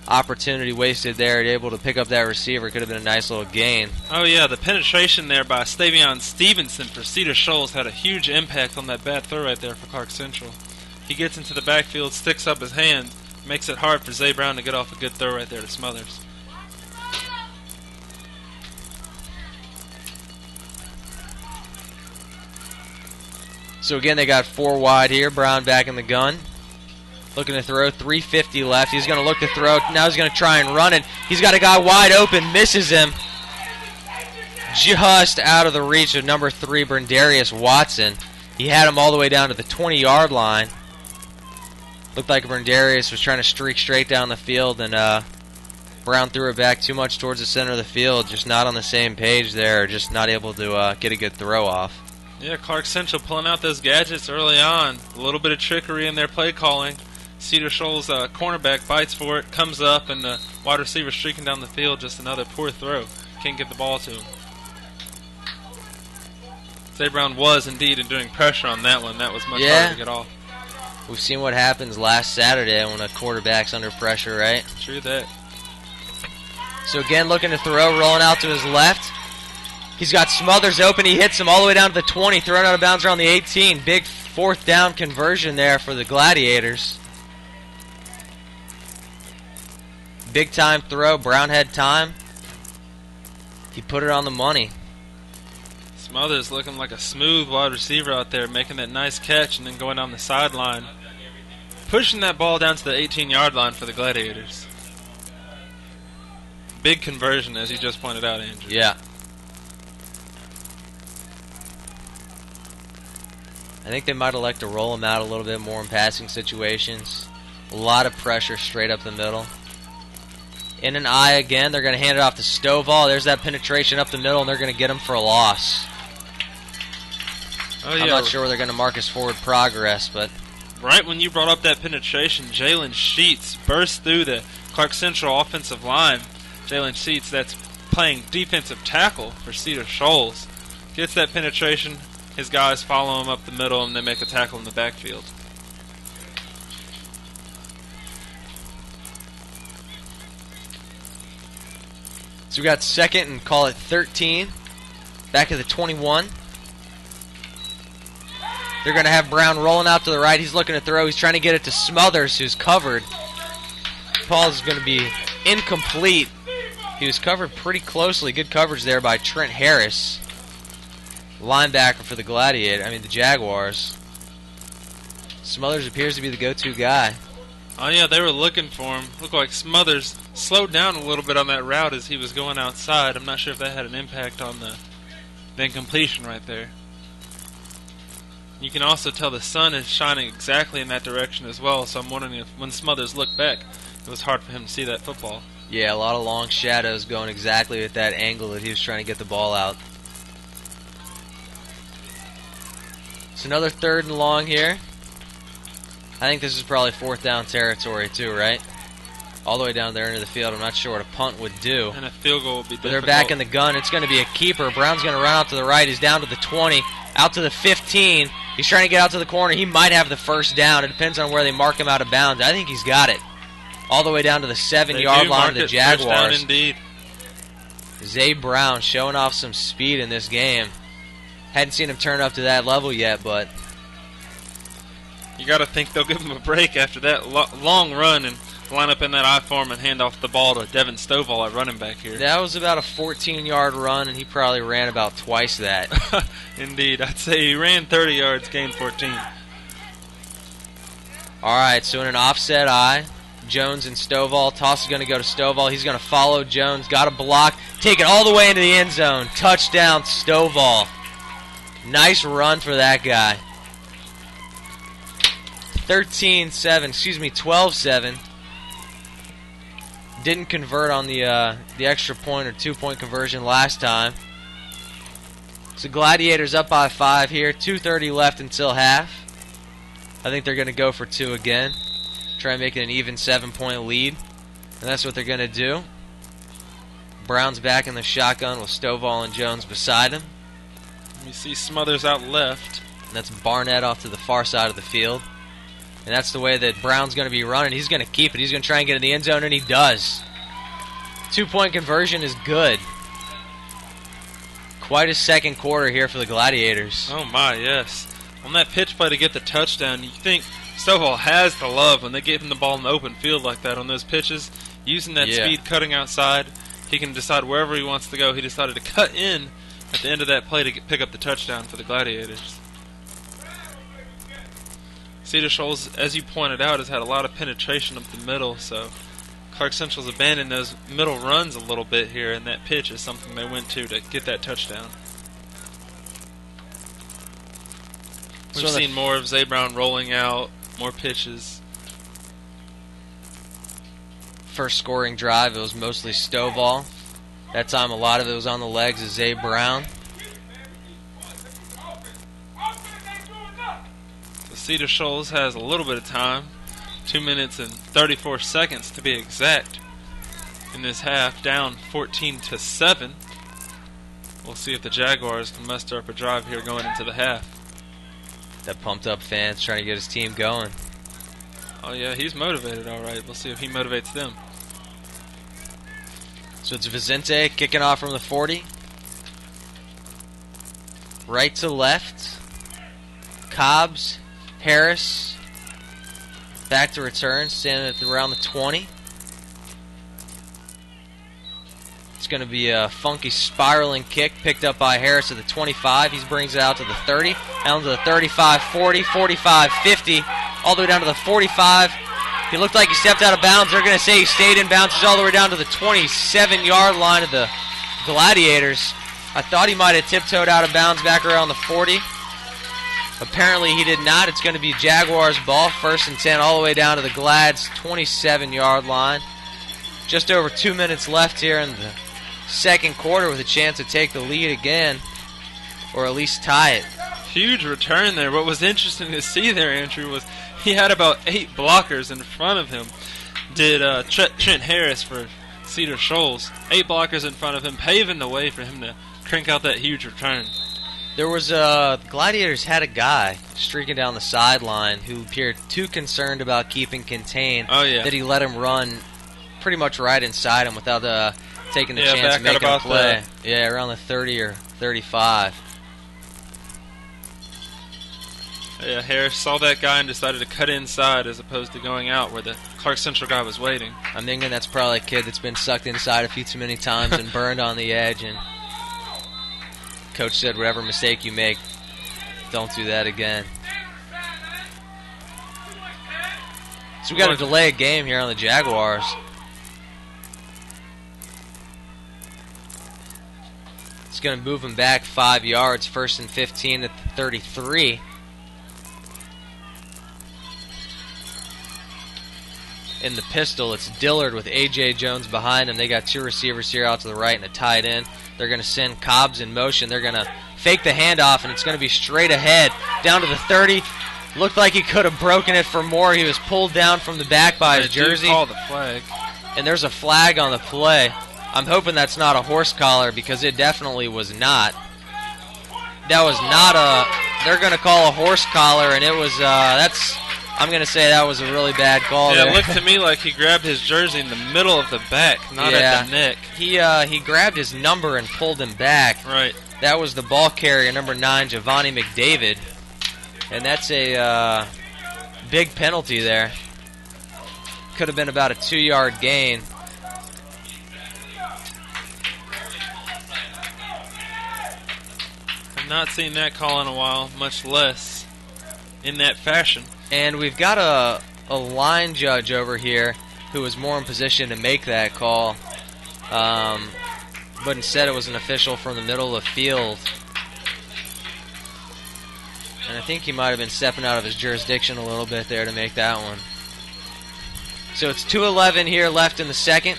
[SPEAKER 2] opportunity wasted there. Able to pick up that receiver. Could have been a nice little gain.
[SPEAKER 1] Oh yeah, the penetration there by Stavion Stevenson for Cedar Shoals had a huge impact on that bad throw right there for Clarke Central. He gets into the backfield, sticks up his hand, makes it hard for Zay Brown to get off a good throw right there to Smothers.
[SPEAKER 2] So again, they got 4 wide here. Brown back in the gun. Looking to throw. 3:50 left. He's going to look to throw. Now he's going to try and run it. He's got a guy wide open. Misses him. Just out of the reach of number 3, Brendarius Watson. He had him all the way down to the 20-yard line. Looked like Brendarius was trying to streak straight down the field, and Brown threw it back too much towards the center of the field. Just not on the same page there. Just not able to get a good throw off.
[SPEAKER 1] Yeah, Clarke Central pulling out those gadgets early on. A little bit of trickery in their play calling. Cedar Shoals cornerback bites for it, comes up, and the wide receiver streaking down the field. Just another poor throw. Can't get the ball to him. Zay Brown was indeed doing pressure on that one. That was much harder to get off.
[SPEAKER 2] We've seen what happens last Saturday when a quarterback's under pressure, right?
[SPEAKER 1] True that.
[SPEAKER 2] So again, looking to throw, rolling out to his left. He's got Smothers open. He hits him all the way down to the 20, thrown out of bounds around the 18. Big fourth down conversion there for the Gladiators. Big time throw. Brown had time. He put it on the money.
[SPEAKER 1] Smothers looking like a smooth wide receiver out there, making that nice catch and then going down the sideline, pushing that ball down to the 18-yard line for the Gladiators. Big conversion, as you just pointed out, Andrew.
[SPEAKER 2] Yeah. I think they might elect to roll him out a little bit more in passing situations. A lot of pressure straight up the middle. In an eye again, they're going to hand it off to Stovall. There's that penetration up the middle, and they're going to get him for a loss.
[SPEAKER 1] Oh, yeah.
[SPEAKER 2] I'm not sure where they're going to mark his forward progress, but...
[SPEAKER 1] Right when you brought up that penetration, Jalen Sheets burst through the Clarke Central offensive line. Jalen Sheets, that's playing defensive tackle for Cedar Shoals, gets that penetration. His guys follow him up the middle, and they make a tackle in the backfield.
[SPEAKER 2] So we got second and call it 13. Back at the 21. They're going to have Brown rolling out to the right. He's looking to throw. He's trying to get it to Smothers, who's covered. Ball is going to be incomplete. He was covered pretty closely. Good coverage there by Trent Harris, linebacker for the the Jaguars. Smothers appears to be the go-to guy.
[SPEAKER 1] Oh, yeah, they were looking for him. Looked like Smothers slowed down a little bit on that route as he was going outside. I'm not sure if that had an impact on the incompletion right there. You can also tell the sun is shining exactly in that direction as well, so I'm wondering if when Smothers looked back, it was hard for him to see that football.
[SPEAKER 2] Yeah, a lot of long shadows going exactly at that angle that he was trying to get the ball out. It's another third and long here. I think this is probably fourth down territory too, right? All the way down there into the field. I'm not sure what a punt would do.
[SPEAKER 1] And a field goal would be difficult.
[SPEAKER 2] But they're back in the gun. It's going to be a keeper. Brown's going to run out to the right. He's down to the 20, out to the 15. He's trying to get out to the corner. He might have the first down. It depends on where they mark him out of bounds. I think he's got it. All the way down to the 7-yard line of the Jaguars.
[SPEAKER 1] Touchdown indeed.
[SPEAKER 2] Zay Brown showing off some speed in this game. Hadn't seen him turn up to that level yet, but...
[SPEAKER 1] You got to think they'll give him a break after that long run and line up in that I form and hand off the ball to Devin Stovall at running back here.
[SPEAKER 2] That was about a 14-yard run, and he probably ran about twice that.
[SPEAKER 1] Indeed. I'd say he ran 30 yards, gained 14.
[SPEAKER 2] All right, so in an offset eye, Jones and Stovall. Toss is going to go to Stovall. He's going to follow Jones. Got a block. Take it all the way into the end zone. Touchdown, Stovall. Nice run for that guy. 12-7. Didn't convert on the extra point or 2-point conversion last time. So Gladiators up by 5 here. 2:30 left until half. I think they're going to go for 2 again. Try and make it an even 7-point lead. And that's what they're going to do. Brown's back in the shotgun with Stovall and Jones beside him.
[SPEAKER 1] You see Smothers out left.
[SPEAKER 2] And that's Barnett off to the far side of the field. And that's the way that Brown's going to be running. He's going to keep it. He's going to try and get in the end zone, and he does. 2-point conversion is good. Quite a second quarter here for the Gladiators.
[SPEAKER 1] Oh, my, yes. On that pitch play to get the touchdown, you think Stovall has the love when they give him the ball in the open field like that on those pitches. Using that speed, cutting outside, he can decide wherever he wants to go. He decided to cut in at the end of that play to pick up the touchdown for the Gladiators. Cedar Shoals, as you pointed out, has had a lot of penetration up the middle, so Clarke Central's abandoned those middle runs a little bit here, and that pitch is something they went to get that touchdown. We've seen more of Zay Brown rolling out, more pitches.
[SPEAKER 2] First scoring drive, it was mostly Stovall. That time a lot of it was on the legs of Zay Brown.
[SPEAKER 1] Cedar Shoals has a little bit of time 2 minutes and 34 seconds to be exact in this half, down 14-7. We'll see if the Jaguars can muster up a drive here going into the half.
[SPEAKER 2] That pumped up fans trying to get his team going.
[SPEAKER 1] Oh yeah, he's motivated all right. We'll see if he motivates them.
[SPEAKER 2] So it's Vicente kicking off from the 40. Right to left. Cobbs, Harris, back to return, standing at around the 20. It's going to be a funky spiraling kick picked up by Harris at the 25. He brings it out to the 30, down to the 35, 40, 45, 50, all the way down to the 45. He looked like he stepped out of bounds. They're going to say he stayed in bounds. He's all the way down to the 27-yard line of the Gladiators. I thought he might have tiptoed out of bounds back around the 40. Apparently he did not. It's going to be Jaguars ball, 1st and 10, all the way down to the Glad's 27-yard line. Just over 2 minutes left here in the second quarter with a chance to take the lead again, or at least tie it.
[SPEAKER 1] Huge return there. What was interesting to see there, Andrew, was he had about 8 blockers in front of him. Did Trent Harris for Cedar Shoals. 8 blockers in front of him, paving the way for him to crank out that huge return.
[SPEAKER 2] There was Gladiators had a guy streaking down the sideline who appeared too concerned about keeping contained that he let him run pretty much right inside him without taking the chance of making a play. Yeah, around the 30 or 35.
[SPEAKER 1] Yeah, Harris saw that guy and decided to cut inside as opposed to going out where the Clarke Central guy was waiting.
[SPEAKER 2] I'm thinking that's probably a kid that's been sucked inside a few too many times and burned on the edge, and coach said, whatever mistake you make, don't do that again. So we got to delay a game here on the Jaguars. It's going to move him back 5 yards, 1st and 15 at the 33. In the pistol, it's Dillard with A.J. Jones behind him. They got 2 receivers here out to the right and a tight end. They're going to send Cobbs in motion. They're going to fake the handoff, and it's going to be straight ahead down to the 30. Looked like he could have broken it for more. He was pulled down from the back by his jersey.
[SPEAKER 1] Call the flag.
[SPEAKER 2] And there's a flag on the play. I'm hoping that's not a horse collar, because it definitely was not. That was not a... They're going to call a horse collar, and it was... I'm going to say that was a really bad call there.
[SPEAKER 1] It looked to me like he grabbed his jersey in the middle of the back, not at the neck.
[SPEAKER 2] He grabbed his number and pulled him back.
[SPEAKER 1] Right.
[SPEAKER 2] That was the ball carrier, number 9, Giovanni McDavid. And that's a big penalty there. Could have been about a 2-yard gain.
[SPEAKER 1] I've not seen that call in a while, much less in that fashion.
[SPEAKER 2] And we've got a line judge over here who was more in position to make that call. But instead it was an official from the middle of the field. And I think he might have been stepping out of his jurisdiction a little bit there to make that one. So it's 2:11 here left in the second.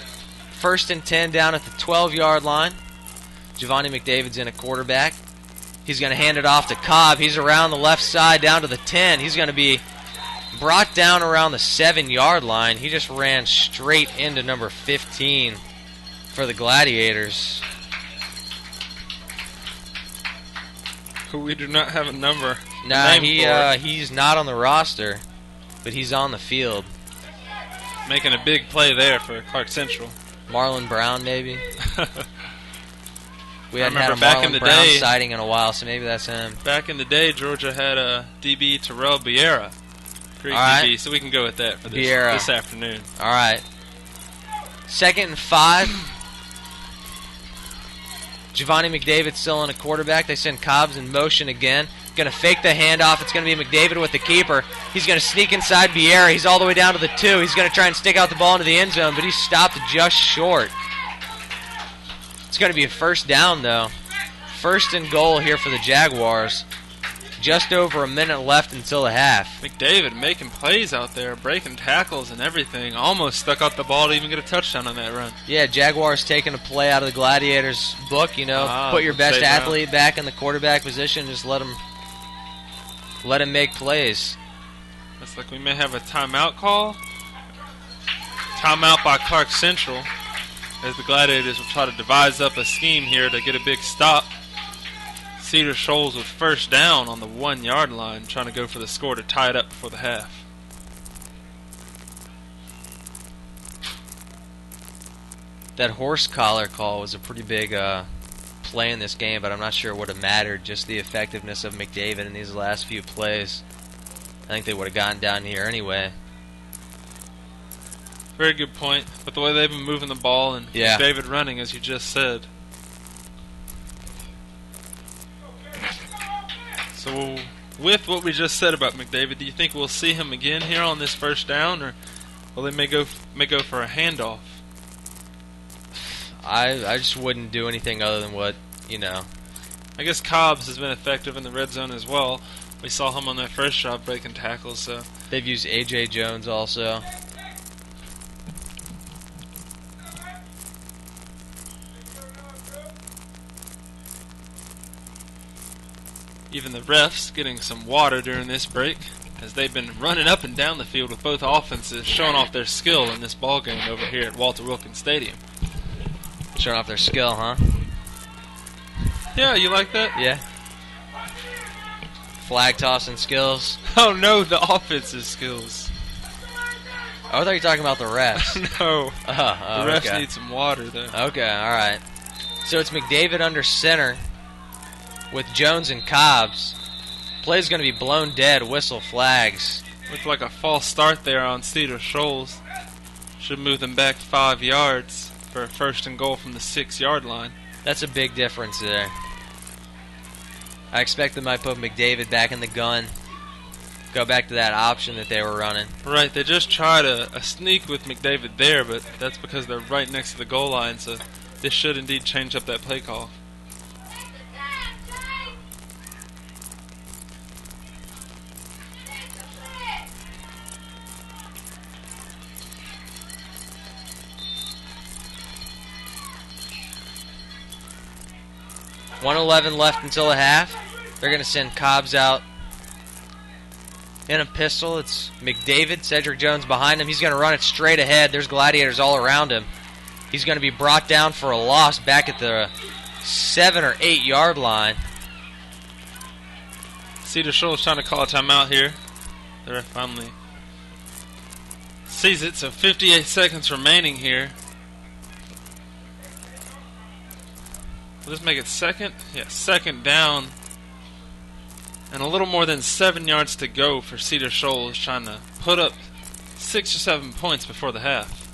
[SPEAKER 2] 1st and 10 down at the 12-yard line. Giovanni McDavid's in a quarterback. He's going to hand it off to Cobb. He's around the left side down to the 10. He's going to be brought down around the 7-yard line. He just ran straight into number 15 for the Gladiators.
[SPEAKER 1] Who we do not have a number.
[SPEAKER 2] Nah, he's not on the roster, but he's on the field.
[SPEAKER 1] Making a big play there for Clarke Central.
[SPEAKER 2] Marlon Brown, maybe. We hadn't had a
[SPEAKER 1] back in
[SPEAKER 2] Marlon
[SPEAKER 1] the
[SPEAKER 2] Brown
[SPEAKER 1] day,
[SPEAKER 2] sighting in a while, so maybe that's him.
[SPEAKER 1] Back in the day, Georgia had a DB Terrell Biera. Great
[SPEAKER 2] right.
[SPEAKER 1] DB, so we can go with that for
[SPEAKER 2] this
[SPEAKER 1] afternoon.
[SPEAKER 2] All right. 2nd and 5. Giovanni McDavid still in a quarterback. They send Cobbs in motion again. Going to fake the handoff. It's going to be McDavid with the keeper. He's going to sneak inside Biera. He's all the way down to the 2. He's going to try and stick out the ball into the end zone, but he's stopped just short. It's going to be a 1st down, though. 1st and goal here for the Jaguars. Just over a minute left until the half.
[SPEAKER 1] McDavid making plays out there, breaking tackles and everything. Almost stuck out the ball to even get a touchdown on that run.
[SPEAKER 2] Yeah, Jaguars taking a play out of the Gladiators book. You know, put your best athlete back in the quarterback position. Just let him make plays.
[SPEAKER 1] Looks like we may have a timeout call. Timeout by Clarke Central, as the Gladiators will try to devise up a scheme here to get a big stop. Cedar Shoals with first down on the 1 yard line, trying to go for the score to tie it up before the half.
[SPEAKER 2] That horse collar call was a pretty big play in this game, but I'm not sure it would have mattered. Just the effectiveness of McDavid in these last few plays. I think they would have gotten down here anyway.
[SPEAKER 1] Very good point. But the way they've been moving the ball and
[SPEAKER 2] Yeah.
[SPEAKER 1] McDavid running, as you just said. So with what we just said about McDavid, do you think we'll see him again here on this first down, or well, they may go for a handoff?
[SPEAKER 2] I just wouldn't do anything other than what, you know.
[SPEAKER 1] I guess Cobbs has been effective in the red zone as well. We saw him on that first drive breaking tackles. So
[SPEAKER 2] They've used A.J. Jones also.
[SPEAKER 1] even the refs getting some water during this break, as they've been running up and down the field with both offenses, showing off their skill in this ball game over here at Walter Wilkins Stadium.
[SPEAKER 2] Showing off their skill, huh?
[SPEAKER 1] Yeah, you like that?
[SPEAKER 2] Yeah. Flag tossing skills.
[SPEAKER 1] Oh no, the offense's skills.
[SPEAKER 2] Oh, I thought you were talking about the refs.
[SPEAKER 1] No.
[SPEAKER 2] The
[SPEAKER 1] The refs
[SPEAKER 2] okay.
[SPEAKER 1] need some water though.
[SPEAKER 2] Okay, alright. So it's McDavid under center with Jones and Cobbs. Play's going to be blown dead, whistle, flags.
[SPEAKER 1] Looked like a false start there on Cedar Shoals. Should move them back 5 yards for a first and goal from the 6-yard line.
[SPEAKER 2] That's a big difference there. I expect they might put McDavid back in the gun. Go back to that option that they were running.
[SPEAKER 1] Right, they just tried a sneak with McDavid there, but that's because they're right next to the goal line, so this should indeed change up that play call.
[SPEAKER 2] .111 left until the half. They're going to send Cobbs out in a pistol. It's McDavid, Cedric Jones behind him. He's going to run it straight ahead. There's Gladiators all around him. He's going to be brought down for a loss back at the 7 or 8 yard line.
[SPEAKER 1] Cedar Shoals trying to call a timeout here. The ref finally sees it, so 58 seconds remaining here. Will this make it second? Yeah, second down. And a little more than 7 yards to go for Cedar Shoals, trying to put up 6 or 7 points before the half.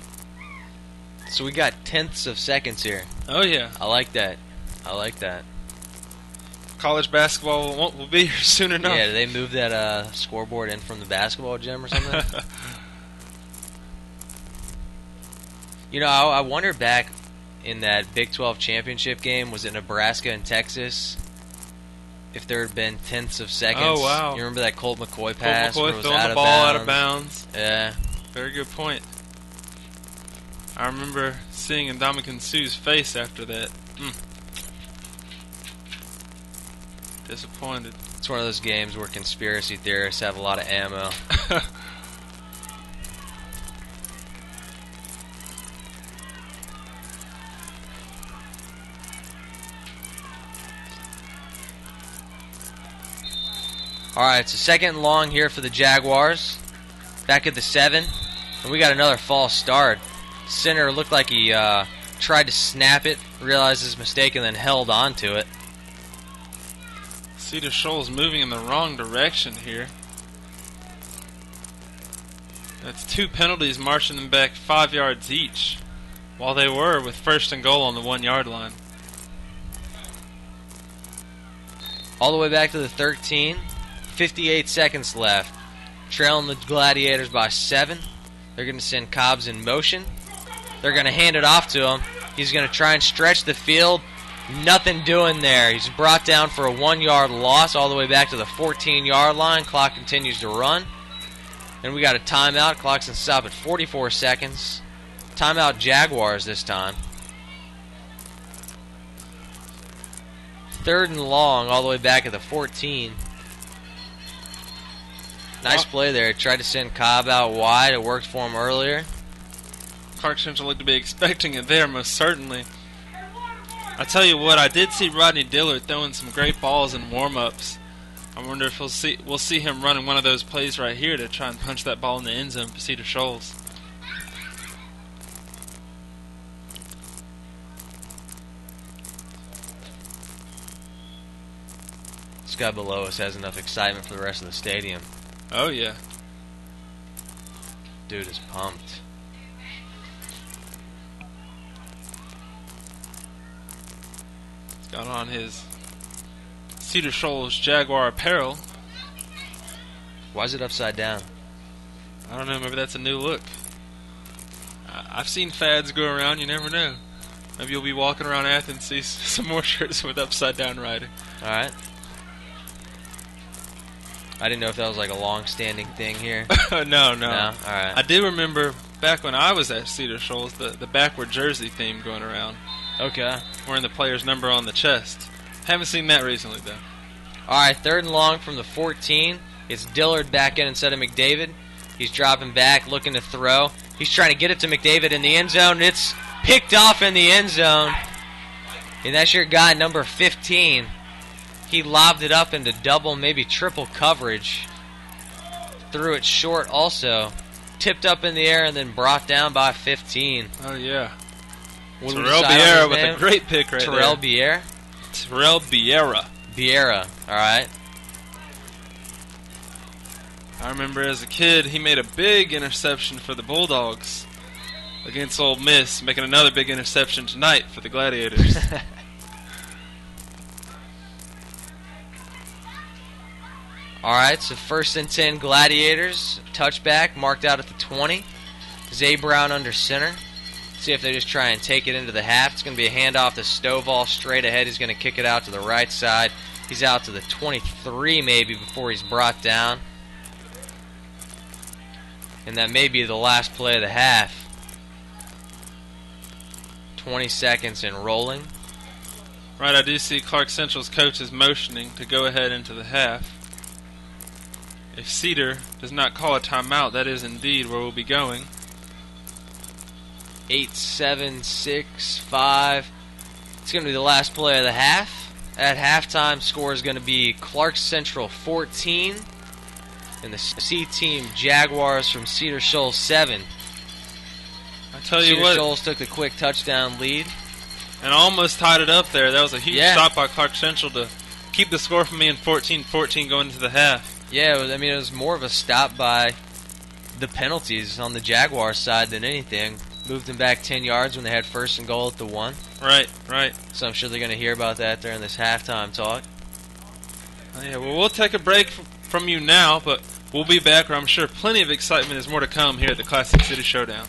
[SPEAKER 2] So we got tenths of seconds here.
[SPEAKER 1] Oh yeah.
[SPEAKER 2] I like that. I like that.
[SPEAKER 1] College basketball will be here soon enough.
[SPEAKER 2] Yeah, did they move that scoreboard in from the basketball gym or something? You know, I wonder back in that Big 12 championship game, was it Nebraska and Texas, if there had been tenths of seconds.
[SPEAKER 1] Oh, wow.
[SPEAKER 2] You remember that Colt McCoy pass?
[SPEAKER 1] Colt
[SPEAKER 2] where
[SPEAKER 1] McCoy
[SPEAKER 2] it was
[SPEAKER 1] throwing
[SPEAKER 2] out
[SPEAKER 1] the
[SPEAKER 2] of
[SPEAKER 1] ball
[SPEAKER 2] bounds?
[SPEAKER 1] out of bounds.
[SPEAKER 2] Yeah.
[SPEAKER 1] Very good point. I remember seeing Ndamukong Suh's face after that. Disappointed.
[SPEAKER 2] It's one of those games where conspiracy theorists have a lot of ammo. Alright, it's a second and long here for the Jaguars. Back at the 7. And we got another false start. Center looked like he tried to snap it, realized his mistake, and then held on to it.
[SPEAKER 1] Cedar Shoals moving in the wrong direction here. That's 2 penalties marching them back 5 yards each, while they were with first and goal on the 1 yard line.
[SPEAKER 2] All the way back to the 13. 58 seconds left. Trailing the Gladiators by 7. They're going to send Cobbs in motion. They're going to hand it off to him. He's going to try and stretch the field. Nothing doing there. He's brought down for a 1 yard loss all the way back to the 14 yard line. Clock continues to run. And we got a timeout. Clock's going to stop at 44 seconds. Timeout Jaguars this time. Third and long all the way back at the 14. Nice play there. Tried to send Cobb out wide. It worked for him earlier.
[SPEAKER 1] Clarke Central looked to be expecting it there, most certainly. I tell you what, I did see Rodney Dillard throwing some great balls in warm-ups. I wonder if we'll see him running one of those plays right here to try and punch that ball in the end zone for Cedar Shoals.
[SPEAKER 2] This guy below us has enough excitement for the rest of the stadium.
[SPEAKER 1] Oh, yeah.
[SPEAKER 2] Dude is pumped.
[SPEAKER 1] He's got on his Cedar Shoals Jaguar apparel.
[SPEAKER 2] Why is it upside down?
[SPEAKER 1] I don't know, maybe that's a new look. I've seen fads go around, you never know. Maybe you'll be walking around Athens and see some more shirts with upside down writing.
[SPEAKER 2] Alright. I didn't know if that was like a long-standing thing here.
[SPEAKER 1] No.
[SPEAKER 2] No? Alright.
[SPEAKER 1] I do remember back when I was at Cedar Shoals, the backward jersey theme going around.
[SPEAKER 2] Okay.
[SPEAKER 1] Wearing the player's number on the chest. Haven't seen that recently, though.
[SPEAKER 2] Alright, 3rd and long from the 14. It's Dillard back in instead of McDavid. He's dropping back, looking to throw. He's trying to get it to McDavid in the end zone. It's picked off in the end zone. And that's your guy, number 15. He lobbed it up into double, maybe triple coverage. Threw it short also. Tipped up in the air and then brought down by 15.
[SPEAKER 1] Oh, yeah.
[SPEAKER 2] What did we
[SPEAKER 1] Terrell
[SPEAKER 2] decide on
[SPEAKER 1] Biera
[SPEAKER 2] his
[SPEAKER 1] with
[SPEAKER 2] name?
[SPEAKER 1] a great pick right
[SPEAKER 2] Terrell
[SPEAKER 1] there.
[SPEAKER 2] Biera?
[SPEAKER 1] Terrell Biera.
[SPEAKER 2] Biera, alright.
[SPEAKER 1] I remember as a kid, he made a big interception for the Bulldogs against Ole Miss, making another big interception tonight for the Gladiators.
[SPEAKER 2] Alright, so 1st and 10 Gladiators. Touchback marked out at the 20. Zay Brown under center. See if they just try and take it into the half. It's going to be a handoff to Stovall straight ahead. He's going to kick it out to the right side. He's out to the 23 maybe before he's brought down. And that may be the last play of the half. 20 seconds and rolling.
[SPEAKER 1] Right, I do see Clarke Central's coach is motioning to go ahead into the half. If Cedar does not call a timeout, that is indeed where we'll be going.
[SPEAKER 2] 8, 7, 6, 5. It's going to be the last play of the half. At halftime, score is going to be Clarke Central 14 and the C-Team Jaguars from Cedar Shoals 7.
[SPEAKER 1] I tell you
[SPEAKER 2] Cedar
[SPEAKER 1] what,
[SPEAKER 2] Shoals took the quick touchdown lead.
[SPEAKER 1] and almost tied it up there. That was a huge
[SPEAKER 2] Yeah.
[SPEAKER 1] stop by Clarke Central to keep the score from being 14-14 going into the half.
[SPEAKER 2] Yeah, it was more of a stop by the penalties on the Jaguar side than anything. Moved them back 10 yards when they had 1st and goal at the 1.
[SPEAKER 1] Right.
[SPEAKER 2] So I'm sure they're going to hear about that during this halftime talk.
[SPEAKER 1] Yeah, well, we'll take a break from you now, but we'll be back, where I'm sure plenty of excitement is more to come here at the Classic City Showdown.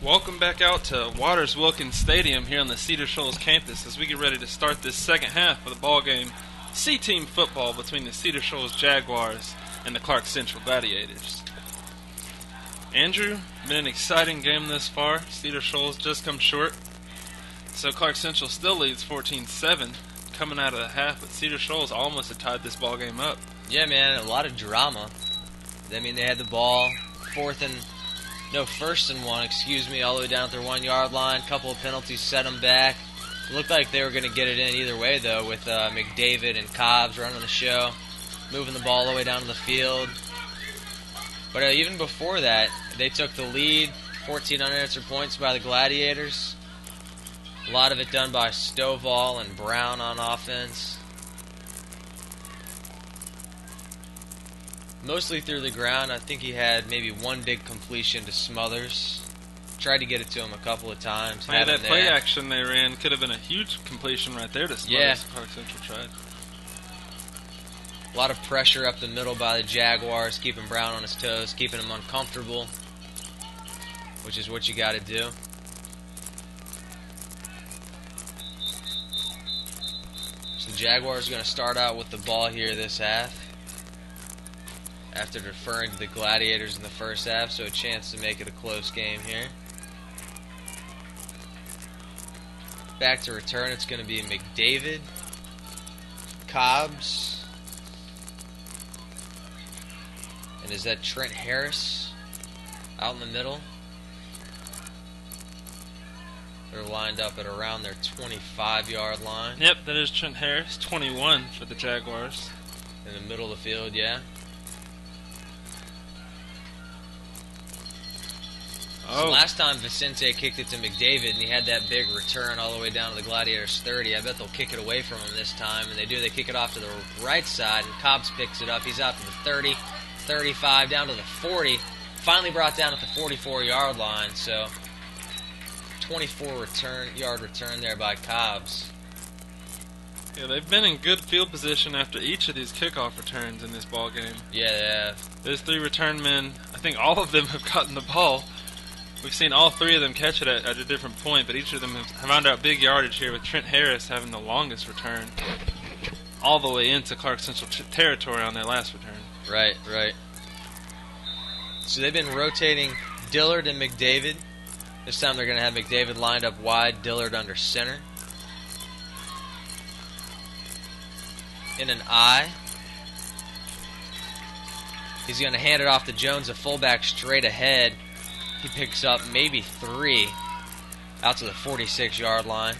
[SPEAKER 1] Welcome back out to Waters Wilkins Stadium here on the Cedar Shoals campus as we get ready to start this second half of the ball game. C-team football between the Cedar Shoals Jaguars and the Clarke Central Gladiators. Andrew, been an exciting game thus far. Cedar Shoals just come short. So Clarke Central still leads 14-7 coming out of the half, but Cedar Shoals almost had tied this ball game up.
[SPEAKER 2] Yeah, man, a lot of drama. I mean, they had the ball, first and 1, all the way down at their 1 yard line. Couple of penalties set them back. It looked like they were going to get it in either way, though, with McDavid and Cobbs running the show, moving the ball all the way down to the field. But even before that, they took the lead, 14 unanswered points by the Gladiators. A lot of it done by Stovall and Brown on offense. Mostly through the ground. I think he had maybe one big completion to Smothers. Tried to get it to him a couple of times.
[SPEAKER 1] Yeah, that play action they ran could have been a huge completion right there to Smothers.
[SPEAKER 2] Yeah.
[SPEAKER 1] Clarke Central tried.
[SPEAKER 2] A lot of pressure up the middle by the Jaguars, keeping Brown on his toes, keeping him uncomfortable, which is what you got to do. So the Jaguars are going to start out with the ball here this half, after deferring to the Gladiators in the first half, so a chance to make it a close game here. Back to return, it's going to be McDavid, Cobbs, and is that Trent Harris out in the middle? They're lined up at around their 25-yard line.
[SPEAKER 1] Yep, that is Trent Harris, 21 for the Jaguars.
[SPEAKER 2] In the middle of the field, yeah. So last time Vicente kicked it to McDavid and he had that big return all the way down to the Gladiators 30. I bet they'll kick it away from him this time, and they do. They kick it off to the right side, and Cobbs picks it up. He's out to the 30, 35, down to the 40. Finally brought down at the 44-yard line, so 24-yard return there by Cobbs.
[SPEAKER 1] Yeah, they've been in good field position after each of these kickoff returns in this ball game.
[SPEAKER 2] Yeah, they have.
[SPEAKER 1] Those three return men, I think all of them have gotten the ball. We've seen all three of them catch it at a different point, but each of them have found out big yardage here, with Trent Harris having the longest return all the way into Clarke Central territory on their last return.
[SPEAKER 2] Right, right. So they've been rotating Dillard and McDavid. This time they're going to have McDavid lined up wide, Dillard under center. In an I. He's going to hand it off to Jones, a fullback, straight ahead. He picks up maybe 3 out to the 46-yard line.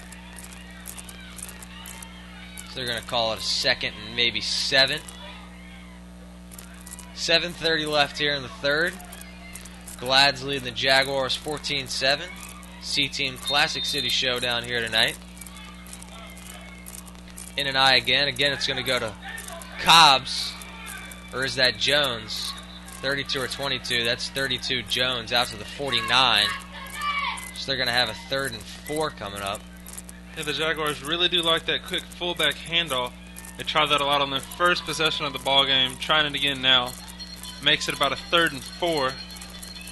[SPEAKER 2] So they're going to call it a second and maybe 7. 7:30 left here in the third. Glads leading the Jaguars 14-7. C-Team Classic City Showdown here tonight. In an I again. Again, it's going to go to Cobbs. Or is that Jones? 32 or 22. That's 32 Jones out to the 49. So they're going to have a 3rd and 4 coming up.
[SPEAKER 1] Yeah, the Jaguars really do like that quick fullback handoff. They tried that a lot on their first possession of the ball game. Trying it again now. Makes it about a 3rd and 4.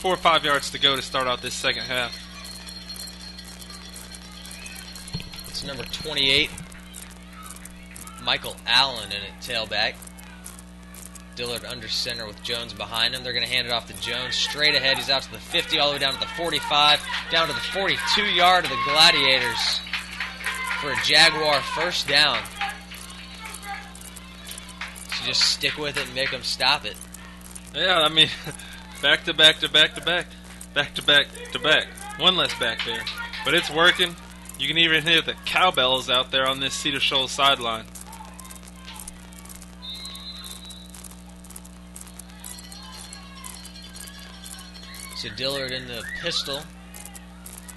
[SPEAKER 1] 4 or 5 yards to go to start out this second half.
[SPEAKER 2] It's number 28. Michael Allen in it, tailback. Dillard under center with Jones behind him. They're going to hand it off to Jones. Straight ahead, he's out to the 50, all the way down to the 45, down to the 42-yard of the Gladiators for a Jaguar first down. So just stick with it and make them stop it.
[SPEAKER 1] Yeah, I mean, back to back to back to back. Back to back to back. One less back there. But it's working. You can even hear the cowbells out there on this Cedar Shoals sideline.
[SPEAKER 2] So Dillard in the pistol.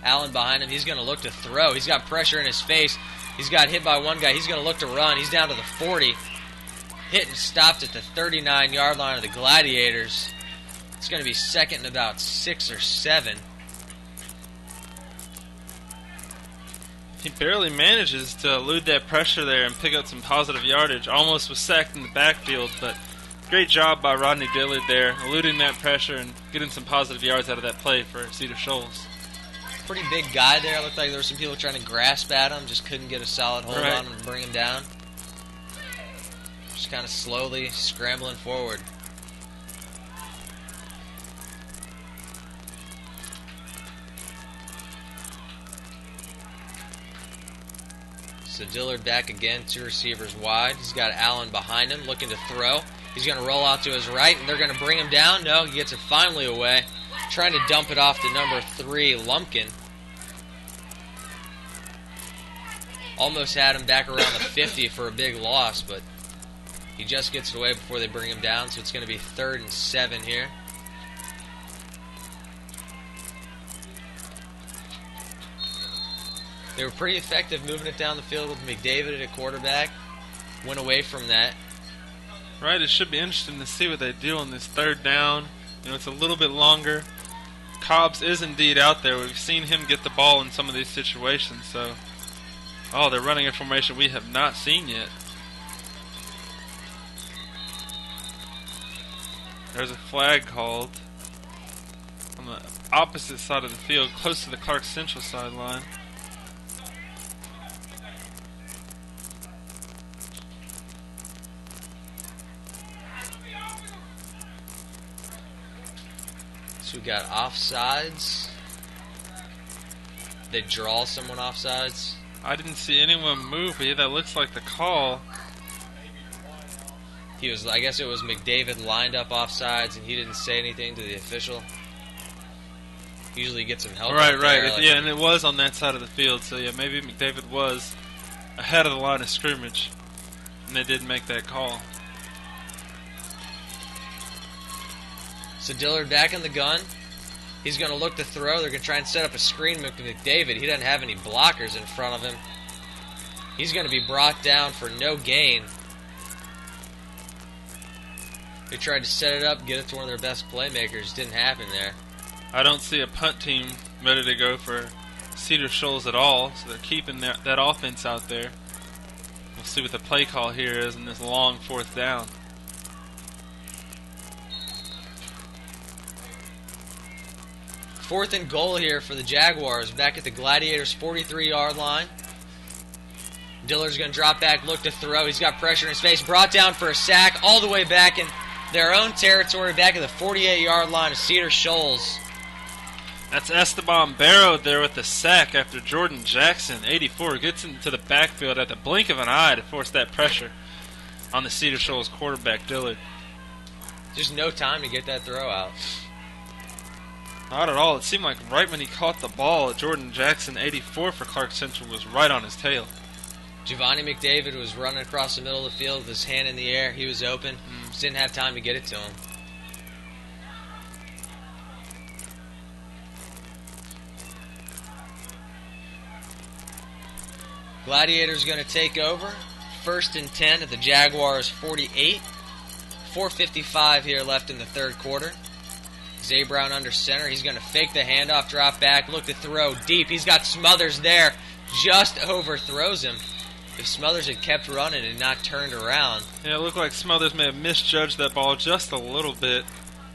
[SPEAKER 2] Allen behind him. He's going to look to throw. He's got pressure in his face. He's got hit by one guy. He's going to look to run. He's down to the 40. Hit and stopped at the 39-yard line of the Gladiators. It's going to be second and about 6 or 7.
[SPEAKER 1] He barely manages to elude that pressure there and pick up some positive yardage. Almost was sacked in the backfield, but great job by Rodney Dillard there, eluding that pressure and getting some positive yards out of that play for Cedar Shoals.
[SPEAKER 2] pretty big guy there. It looked like there were some people trying to grasp at him, just couldn't get a solid hold on him and bring him down. Just kind of slowly scrambling forward. So Dillard back again, 2 receivers wide. He's got Allen behind him, looking to throw. He's going to roll out to his right, and they're going to bring him down. No, he gets it finally away. Trying to dump it off to number 3, Lumpkin. Almost had him back around the 50 for a big loss, but he just gets it away before they bring him down, so it's going to be 3rd and 7 here. They were pretty effective moving it down the field with McDavid at quarterback. Went away from that.
[SPEAKER 1] Right, it should be interesting to see what they do on this 3rd down. You know, it's a little bit longer. Cobbs is indeed out there. We've seen him get the ball in some of these situations. So, oh, they're running a formation we have not seen yet. There's a flag called on the opposite side of the field, close to the Clarke Central sideline.
[SPEAKER 2] So we got offsides. They draw someone offsides.
[SPEAKER 1] I didn't see anyone move, but yeah, that looks like the call.
[SPEAKER 2] He was, I guess it was McDavid lined up offsides, and he didn't say anything to the official. Usually get some help.
[SPEAKER 1] Right.
[SPEAKER 2] Like,
[SPEAKER 1] yeah, and it was on that side of the field, so yeah, maybe McDavid was ahead of the line of scrimmage, and they did make that call.
[SPEAKER 2] So Dillard back in the gun. He's going to look to throw. They're going to try and set up a screen with McDavid. He doesn't have any blockers in front of him. He's going to be brought down for no gain. They tried to set it up, get it to one of their best playmakers. Didn't happen there.
[SPEAKER 1] I don't see a punt team ready to go for Cedar Shoals at all, so they're keeping that offense out there. We'll see what the play call here is in this long 4th down.
[SPEAKER 2] Fourth and goal here for the Jaguars, back at the Gladiators' 43-yard line. Dillard's going to drop back, look to throw. He's got pressure in his face, brought down for a sack all the way back in their own territory, back at the 48-yard line of Cedar Shoals.
[SPEAKER 1] That's Esteban Barrow there with the sack after Jordan Jackson, 84, gets into the backfield at the blink of an eye to force that pressure on the Cedar Shoals quarterback, Dillard.
[SPEAKER 2] Just no time to get that throw out.
[SPEAKER 1] Not at all. It seemed like right when he caught the ball, Jordan Jackson, 84 for Clarke Central, was right on his tail.
[SPEAKER 2] Giovanni McDavid was running across the middle of the field with his hand in the air. He was open. Just didn't have time to get it to him. Gladiators going to take over. 1st and 10 at the Jaguars' 48. 4:55 here left in the 3rd quarter. Zay Brown under center. He's going to fake the handoff, drop back, look to throw deep. He's got Smothers there. Just overthrows him. If Smothers had kept running and not turned around.
[SPEAKER 1] Yeah, it looked like Smothers may have misjudged that ball just a little bit,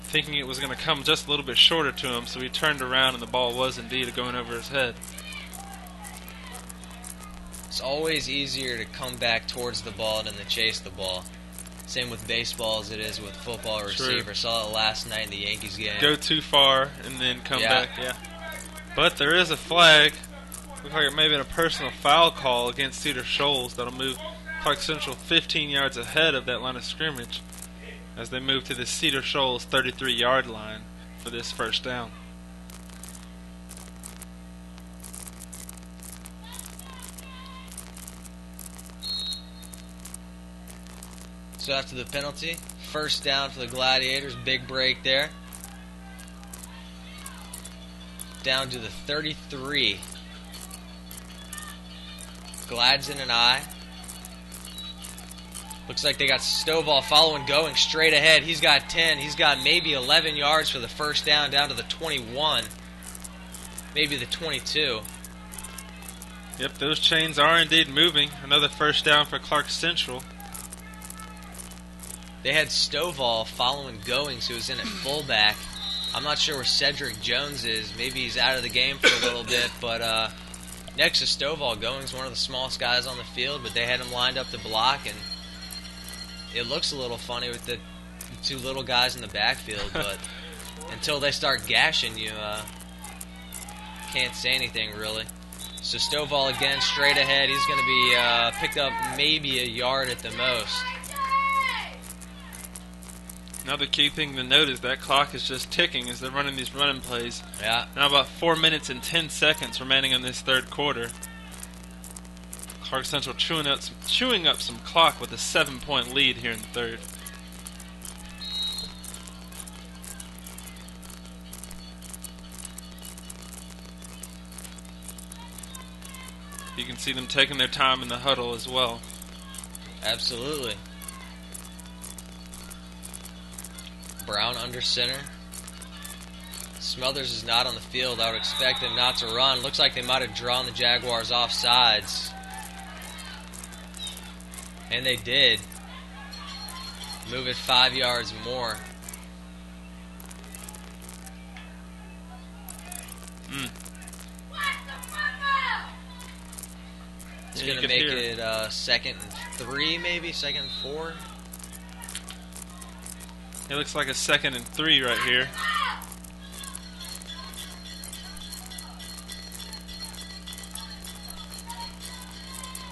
[SPEAKER 1] thinking it was going to come just a little bit shorter to him, so he turned around and the ball was indeed going over his head.
[SPEAKER 2] It's always easier to come back towards the ball than to chase the ball. Same with baseball as it is with football or receiver. Saw it last night in the Yankees game.
[SPEAKER 1] Go too far and then come back, yeah. But there is a flag. Looks like it may have been a personal foul call against Cedar Shoals that'll move Clarke Central 15 yards ahead of that line of scrimmage as they move to the Cedar Shoals 33-yard line for this 1st down.
[SPEAKER 2] So after the penalty, 1st down for the Gladiators. Big break there. Down to the 33. Glads in an eye. Looks like they got Stovall following, going straight ahead. He's got 10. He's got maybe 11 yards for the 1st down to the 21. Maybe the 22.
[SPEAKER 1] Yep, those chains are indeed moving. Another 1st down for Clarke Central.
[SPEAKER 2] They had Stovall following, going, so he was in at fullback I'm not sure where Cedric Jones is. Maybe he's out of the game for a little bit, but next to Stovall, Goings, one of the smallest guys on the field, but they had him lined up to block, and it looks a little funny with the two little guys in the backfield, but until they start gashing you, can't say anything really. So Stovall again, straight ahead. He's going to be picked up maybe a yard at the most.
[SPEAKER 1] Another key thing to note is that clock is just ticking as they're running these running plays.
[SPEAKER 2] Yeah.
[SPEAKER 1] Now about 4 minutes and 10 seconds remaining in this third quarter. Clarke Central chewing up some clock with a 7-point lead here in the third. You can see them taking their time in the huddle as well.
[SPEAKER 2] Absolutely. Brown under center. Smothers is not on the field. I would expect him not to run. Looks like they might have drawn the Jaguars off sides. And they did. Move it 5 yards more. It's going to make it 2nd and 3, maybe 2nd and 4.
[SPEAKER 1] It looks like a 2nd and 3 right here.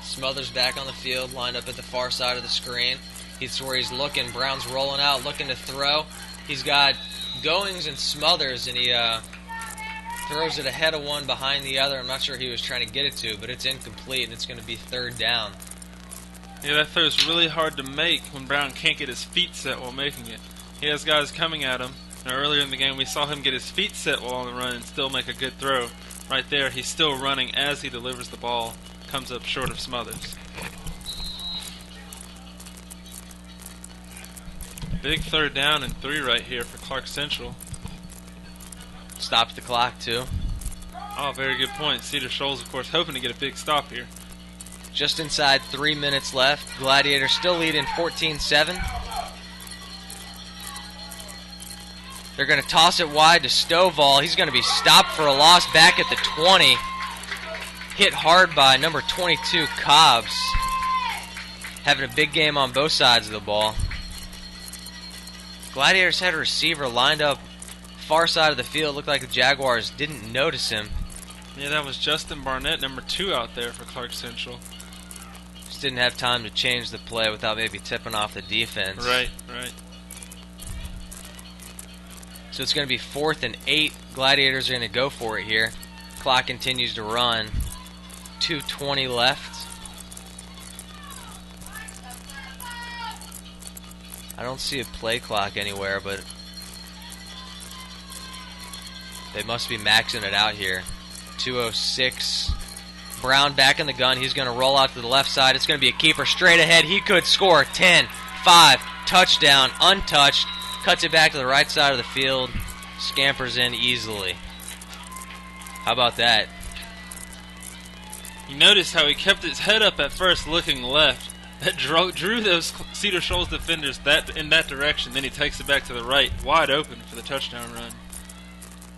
[SPEAKER 2] Smothers back on the field, lined up at the far side of the screen. He's where he's looking. Brown's rolling out, looking to throw. He's got Goings and Smothers, and he throws it ahead of one, behind the other. I'm not sure he was trying to get it to, but it's incomplete, and it's going to be 3rd down.
[SPEAKER 1] Yeah, that throw's really hard to make when Brown can't get his feet set while making it. He has guys coming at him. Now, earlier in the game, we saw him get his feet set while on the run and still make a good throw. Right there, he's still running as he delivers the ball. Comes up short of Smothers. Big 3rd down and 3 right here for Clarke Central.
[SPEAKER 2] Stops the clock, too.
[SPEAKER 1] Oh, very good point. Cedar Shoals, of course, hoping to get a big stop here.
[SPEAKER 2] Just inside 3 minutes left. Gladiators still leading 14-7. They're going to toss it wide to Stovall. He's going to be stopped for a loss back at the 20. Hit hard by number 22, Cobbs. Having a big game on both sides of the ball. Gladiators had a receiver lined up far side of the field. Looked like the Jaguars didn't notice him.
[SPEAKER 1] Yeah, that was Justin Barnett, number 2 out there for Clarke Central.
[SPEAKER 2] Just didn't have time to change the play without maybe tipping off the defense.
[SPEAKER 1] Right.
[SPEAKER 2] So it's going to be 4th and 8. Gladiators are going to go for it here. Clock continues to run. 2:20 left. I don't see a play clock anywhere, but they must be maxing it out here. 2:06. Brown back in the gun. He's going to roll out to the left side. It's going to be a keeper straight ahead. He could score. 10, 5, touchdown, untouched. Cuts it back to the right side of the field. Scampers in easily. How about that?
[SPEAKER 1] You notice how he kept his head up at first looking left. That drew those Cedar Shoals defenders in that direction. Then he takes it back to the right, wide open for the touchdown run.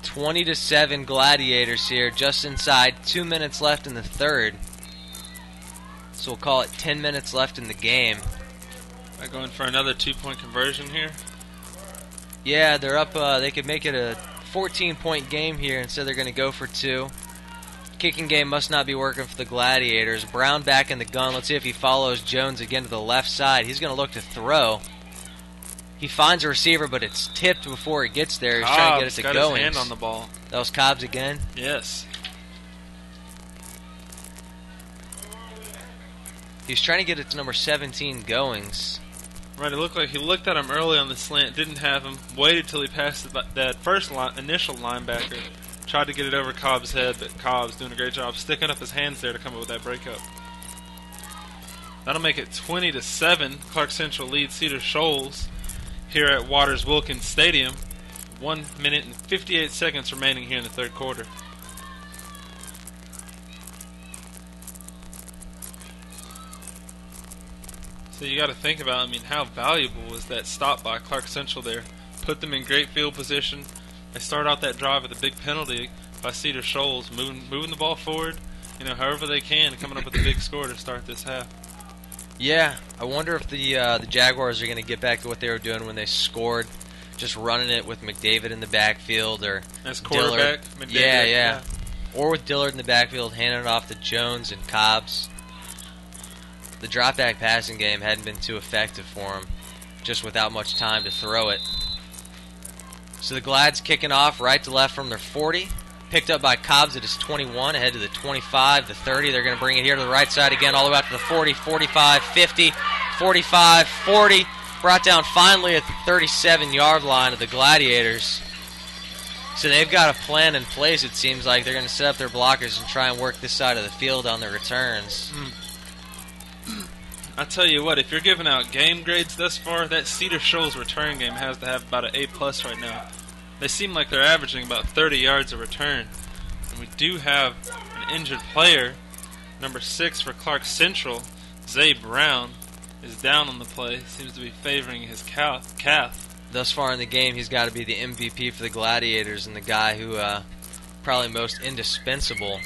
[SPEAKER 2] 20-7 Gladiators here, just inside 2 minutes left in the third. So we'll call it 10 minutes left in the game.
[SPEAKER 1] Am I going for another 2-point conversion here?
[SPEAKER 2] Yeah, they're up. They could make it a 14-point game here. Instead, they're going to go for 2. Kicking game must not be working for the Gladiators. Brown back in the gun. Let's see if he follows Jones again to the left side. He's going to look to throw. He finds a receiver, but it's tipped before it gets there. He's trying to get it to
[SPEAKER 1] got
[SPEAKER 2] Goings.
[SPEAKER 1] his hand on the ball.
[SPEAKER 2] That was Cobbs again?
[SPEAKER 1] Yes.
[SPEAKER 2] He's trying to get it to number 17, Goings.
[SPEAKER 1] Right, it looked like he looked at him early on the slant, didn't have him, waited till he passed that first initial linebacker, tried to get it over Cobb's head, but Cobb's doing a great job sticking up his hands there to come up with that breakup. That'll make it 20-7. Clarke Central leads Cedar Shoals here at Waters-Wilkins Stadium. 1 minute and 58 seconds remaining here in the third quarter. So you got to think about, how valuable was that stop by Clarke Central there? Put them in great field position, They start out that drive with a big penalty by Cedar Shoals, moving the ball forward, however they can, coming up with a big score to start this half.
[SPEAKER 2] Yeah, I wonder if the Jaguars are going to get back to what they were doing when they scored, just running it with McDavid in the backfield or
[SPEAKER 1] as quarterback.
[SPEAKER 2] Dillard. Yeah. Or with Dillard in the backfield, handing it off to Jones and Cobbs. The drop-back passing game hadn't been too effective for him, just without much time to throw it. So the Glads kicking off right to left from their 40. Picked up by Cobbs at his 21, ahead to the 25, the 30. They're going to bring it here to the right side again, all the way out to the 40, 45, 50, 45, 40. Brought down finally at the 37-yard line of the Gladiators. So they've got a plan in place, it seems like. They're going to set up their blockers and try and work this side of the field on the returns.
[SPEAKER 1] I tell you what, if you're giving out game grades thus far, that Cedar Shoals return game has to have about an A+ right now. They seem like they're averaging about 30 yards a return. And we do have an injured player. Number 6 for Clarke Central, Zay Brown, is down on the play. Seems to be favoring his calf.
[SPEAKER 2] Thus far in the game, he's got to be the MVP for the Gladiators and the guy who probably most indispensable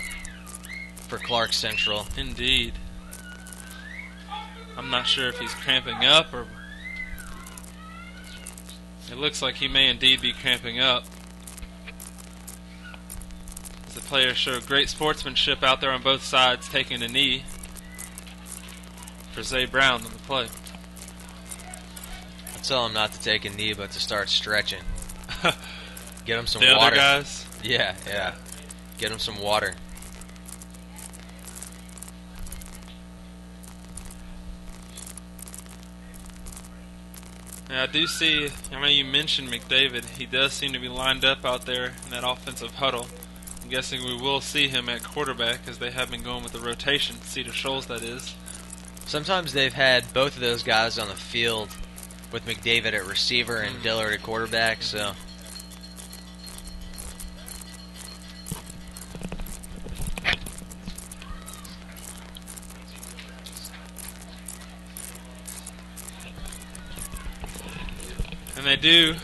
[SPEAKER 2] for Clarke Central.
[SPEAKER 1] Indeed. I'm not sure if he's cramping up or... It looks like he may indeed be cramping up. As the players show great sportsmanship out there on both sides, taking a knee for Zay Brown on the play.
[SPEAKER 2] I tell him not to take a knee, but to start stretching. Get him some
[SPEAKER 1] the
[SPEAKER 2] water.
[SPEAKER 1] Other guys?
[SPEAKER 2] Yeah. Get him some water.
[SPEAKER 1] Yeah, I do see, I know you mentioned McDavid. He does seem to be lined up out there in that offensive huddle. I'm guessing we will see him at quarterback as they have been going with the rotation. Cedar Shoals, that is.
[SPEAKER 2] Sometimes they've had both of those guys on the field with McDavid at receiver and Dillard at quarterback, so...
[SPEAKER 1] And they do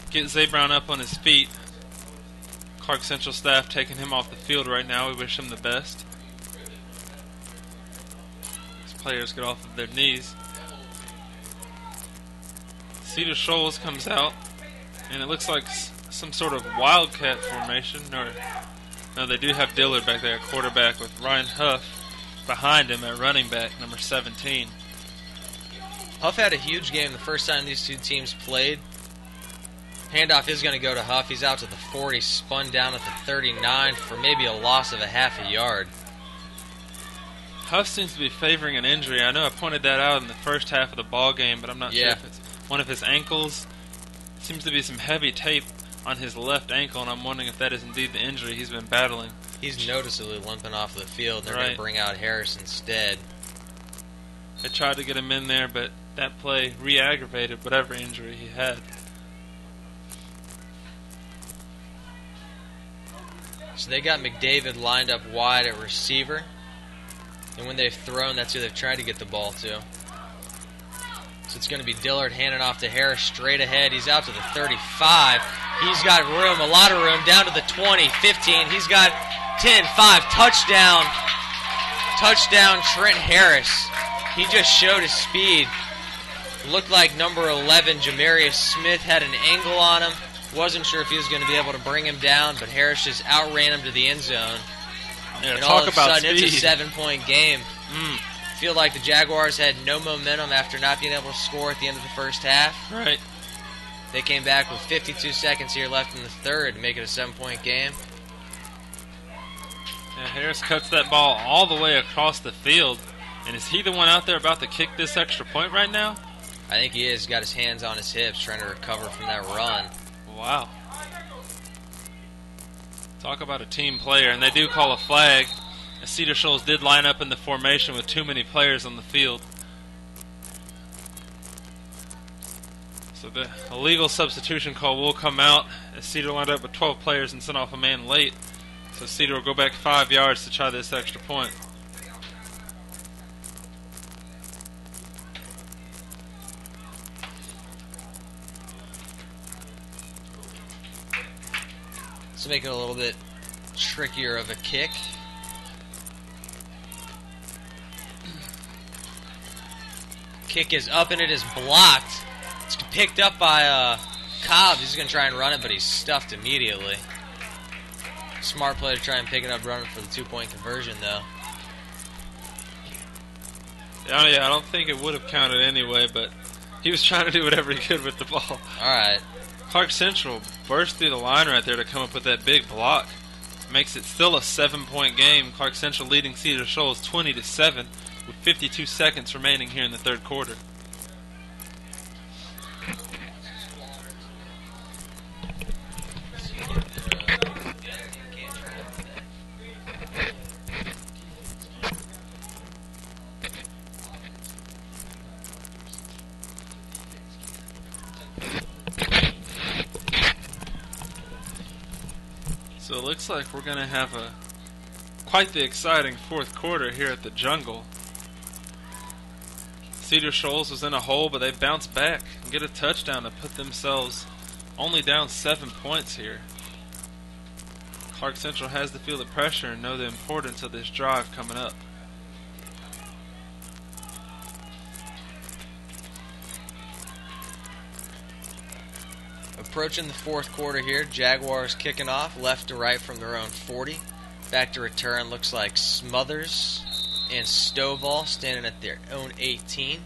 [SPEAKER 1] get Zay Brown up on his feet. Clarke Central staff taking him off the field right now. We wish him the best. These players get off of their knees. Cedar Shoals comes out, and it looks like some sort of wildcat formation. No, they do have Dillard back there at quarterback with Ryan Huff behind him at running back, number 17.
[SPEAKER 2] Huff had a huge game the first time these two teams played. Handoff is going to go to Huff. He's out to the 40, spun down at the 39 for maybe a loss of a half a yard.
[SPEAKER 1] Huff seems to be favoring an injury. I know I pointed that out in the first half of the ball game, but I'm not sure if it's one of his ankles. Seems to be some heavy tape on his left ankle, and I'm wondering if that is indeed the injury he's been battling.
[SPEAKER 2] He's noticeably limping off the field. They're going to bring out Harris instead.
[SPEAKER 1] They tried to get him in there, but that play re-aggravated whatever injury he had.
[SPEAKER 2] So they got McDavid lined up wide at receiver. And when they've thrown, that's who they've tried to get the ball to. So it's going to be Dillard handing off to Harris straight ahead. He's out to the 35. He's got room, a lot of room, down to the 20, 15. He's got 10, 5, touchdown. Touchdown, Trent Harris. He just showed his speed. Looked like number 11, Jamarius Smith, had an angle on him. Wasn't sure if he was going to be able to bring him down, but Harris just outran him to the end zone.
[SPEAKER 1] Yeah,
[SPEAKER 2] and all of a sudden,
[SPEAKER 1] speed.
[SPEAKER 2] It's a 7-point game. Feel like the Jaguars had no momentum after not being able to score at the end of the first half.
[SPEAKER 1] Right.
[SPEAKER 2] They came back with 52 seconds here left in the third to make it a 7-point game.
[SPEAKER 1] Yeah, Harris cuts that ball all the way across the field. And is he the one out there about to kick this extra point right now?
[SPEAKER 2] I think he is. Got his hands on his hips trying to recover from that run.
[SPEAKER 1] Wow. Talk about a team player. And they do call a flag. Cedar Shoals did line up in the formation with too many players on the field. So the illegal substitution call will come out as Cedar lined up with 12 players and sent off a man late. So Cedar will go back 5 yards to try this extra point.
[SPEAKER 2] Let's make it a little bit trickier of a kick. Kick is up and it is blocked. It's picked up by Cobbs. He's going to try and run it, but he's stuffed immediately. Smart play to try and pick it up running for the 2-point conversion, though.
[SPEAKER 1] Yeah, I don't think it would have counted anyway, but he was trying to do whatever he could with the ball.
[SPEAKER 2] All right.
[SPEAKER 1] Clarke Central burst through the line right there to come up with that big block. Makes it still a 7-point game. Clarke Central leading Cedar Shoals 20-7 with 52 seconds remaining here in the third quarter. So it looks like we're going to have quite the exciting fourth quarter here at the Jungle. Cedar Shoals was in a hole, but they bounced back and get a touchdown to put themselves only down 7 points here. Clarke Central has to feel the pressure and know the importance of this drive coming up.
[SPEAKER 2] Approaching the fourth quarter here, Jaguars kicking off left to right from their own 40. Back to return looks like Smothers and Stovall standing at their own 18.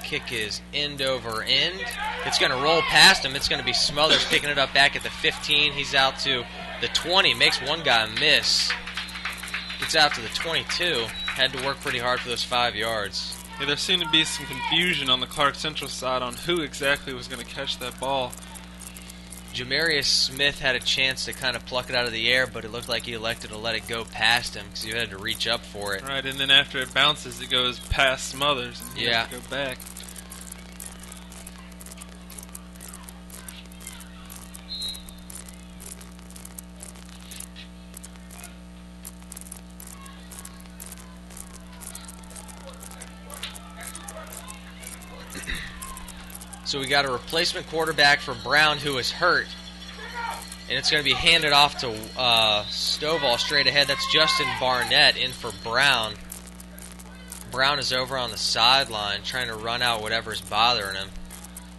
[SPEAKER 2] Kick is end over end. It's going to roll past him. It's going to be Smothers picking it up back at the 15. He's out to the 20. Makes one guy miss. Gets out to the 22. Had to work pretty hard for those 5 yards.
[SPEAKER 1] Yeah, there seemed to be some confusion on the Clarke Central side on who exactly was going to catch that ball.
[SPEAKER 2] Jamarius Smith had a chance to kind of pluck it out of the air, but it looked like he elected to let it go past him because he had to reach up for it.
[SPEAKER 1] Right, and then after it bounces, it goes past Smothers, and he has to go back.
[SPEAKER 2] So we got a replacement quarterback for Brown who is hurt. And it's going to be handed off to Stovall straight ahead. That's Justin Barnett in for Brown. Brown is over on the sideline trying to run out whatever's bothering him.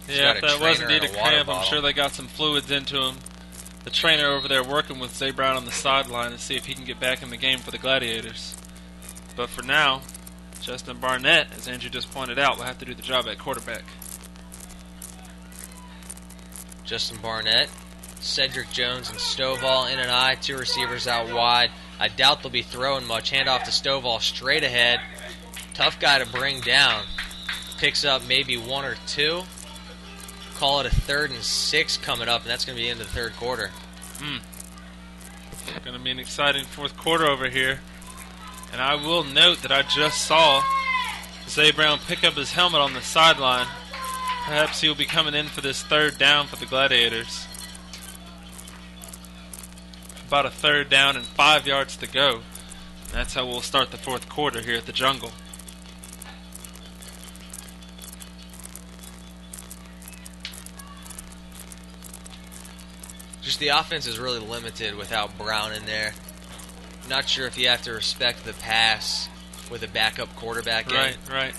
[SPEAKER 1] Yeah, if that was indeed a cramp, I'm sure they got some fluids into him. The trainer over there working with Zay Brown on the sideline to see if he can get back in the game for the Gladiators. But for now, Justin Barnett, as Andrew just pointed out, will have to do the job at quarterback.
[SPEAKER 2] Justin Barnett, Cedric Jones, and Stovall in and I. 2 receivers out wide. I doubt they'll be throwing much. Handoff to Stovall straight ahead. Tough guy to bring down. Picks up maybe 1 or 2. Call it a 3rd and 6 coming up, and that's going to be into the third quarter.
[SPEAKER 1] It's going to be an exciting fourth quarter over here. And I will note that I just saw Zay Brown pick up his helmet on the sideline. Perhaps he'll be coming in for this 3rd down for the Gladiators. About a 3rd down and 5 yards to go. And that's how we'll start the fourth quarter here at the Jungle.
[SPEAKER 2] Just the offense is really limited without Brown in there. Not sure if you have to respect the pass with a backup quarterback in.
[SPEAKER 1] Right.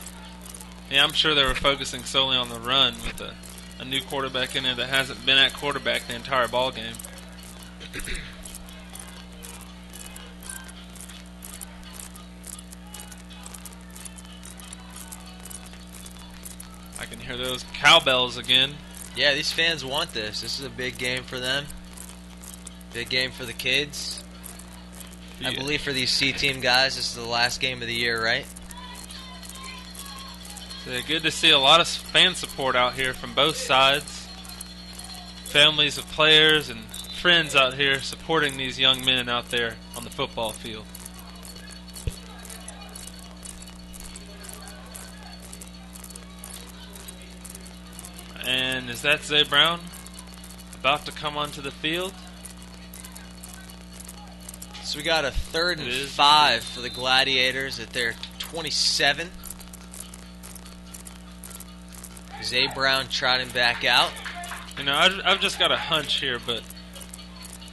[SPEAKER 1] Yeah, I'm sure they were focusing solely on the run with a new quarterback in there that hasn't been at quarterback the entire ball game. I can hear those cowbells again.
[SPEAKER 2] Yeah, these fans want this. This is a big game for them. Big game for the kids. Yeah. I believe for these C-team guys, this is the last game of the year, right?
[SPEAKER 1] So good to see a lot of fan support out here from both sides. Families of players and friends out here supporting these young men out there on the football field. And is that Zay Brown about to come onto the field?
[SPEAKER 2] So we got a 3rd and 5 for the Gladiators at their 27. Zay Brown trotting back out.
[SPEAKER 1] You know, I've just got a hunch here, but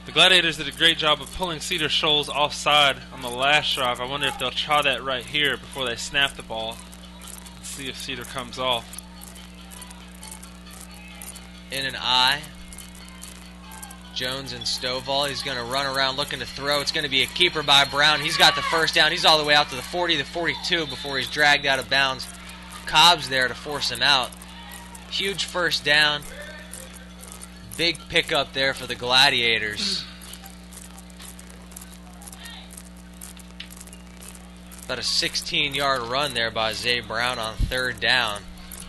[SPEAKER 1] the Gladiators did a great job of pulling Cedar Shoals offside on the last drive. I wonder if they'll try that right here before they snap the ball. Let's see if Cedar comes off.
[SPEAKER 2] In an I. Jones and Stovall. He's going to run around looking to throw. It's going to be a keeper by Brown. He's got the first down. He's all the way out to the 40, the 42 before he's dragged out of bounds. Cobb's there to force him out. Huge first down. Big pickup there for the Gladiators. About a 16-yard run there by Zay Brown on third down.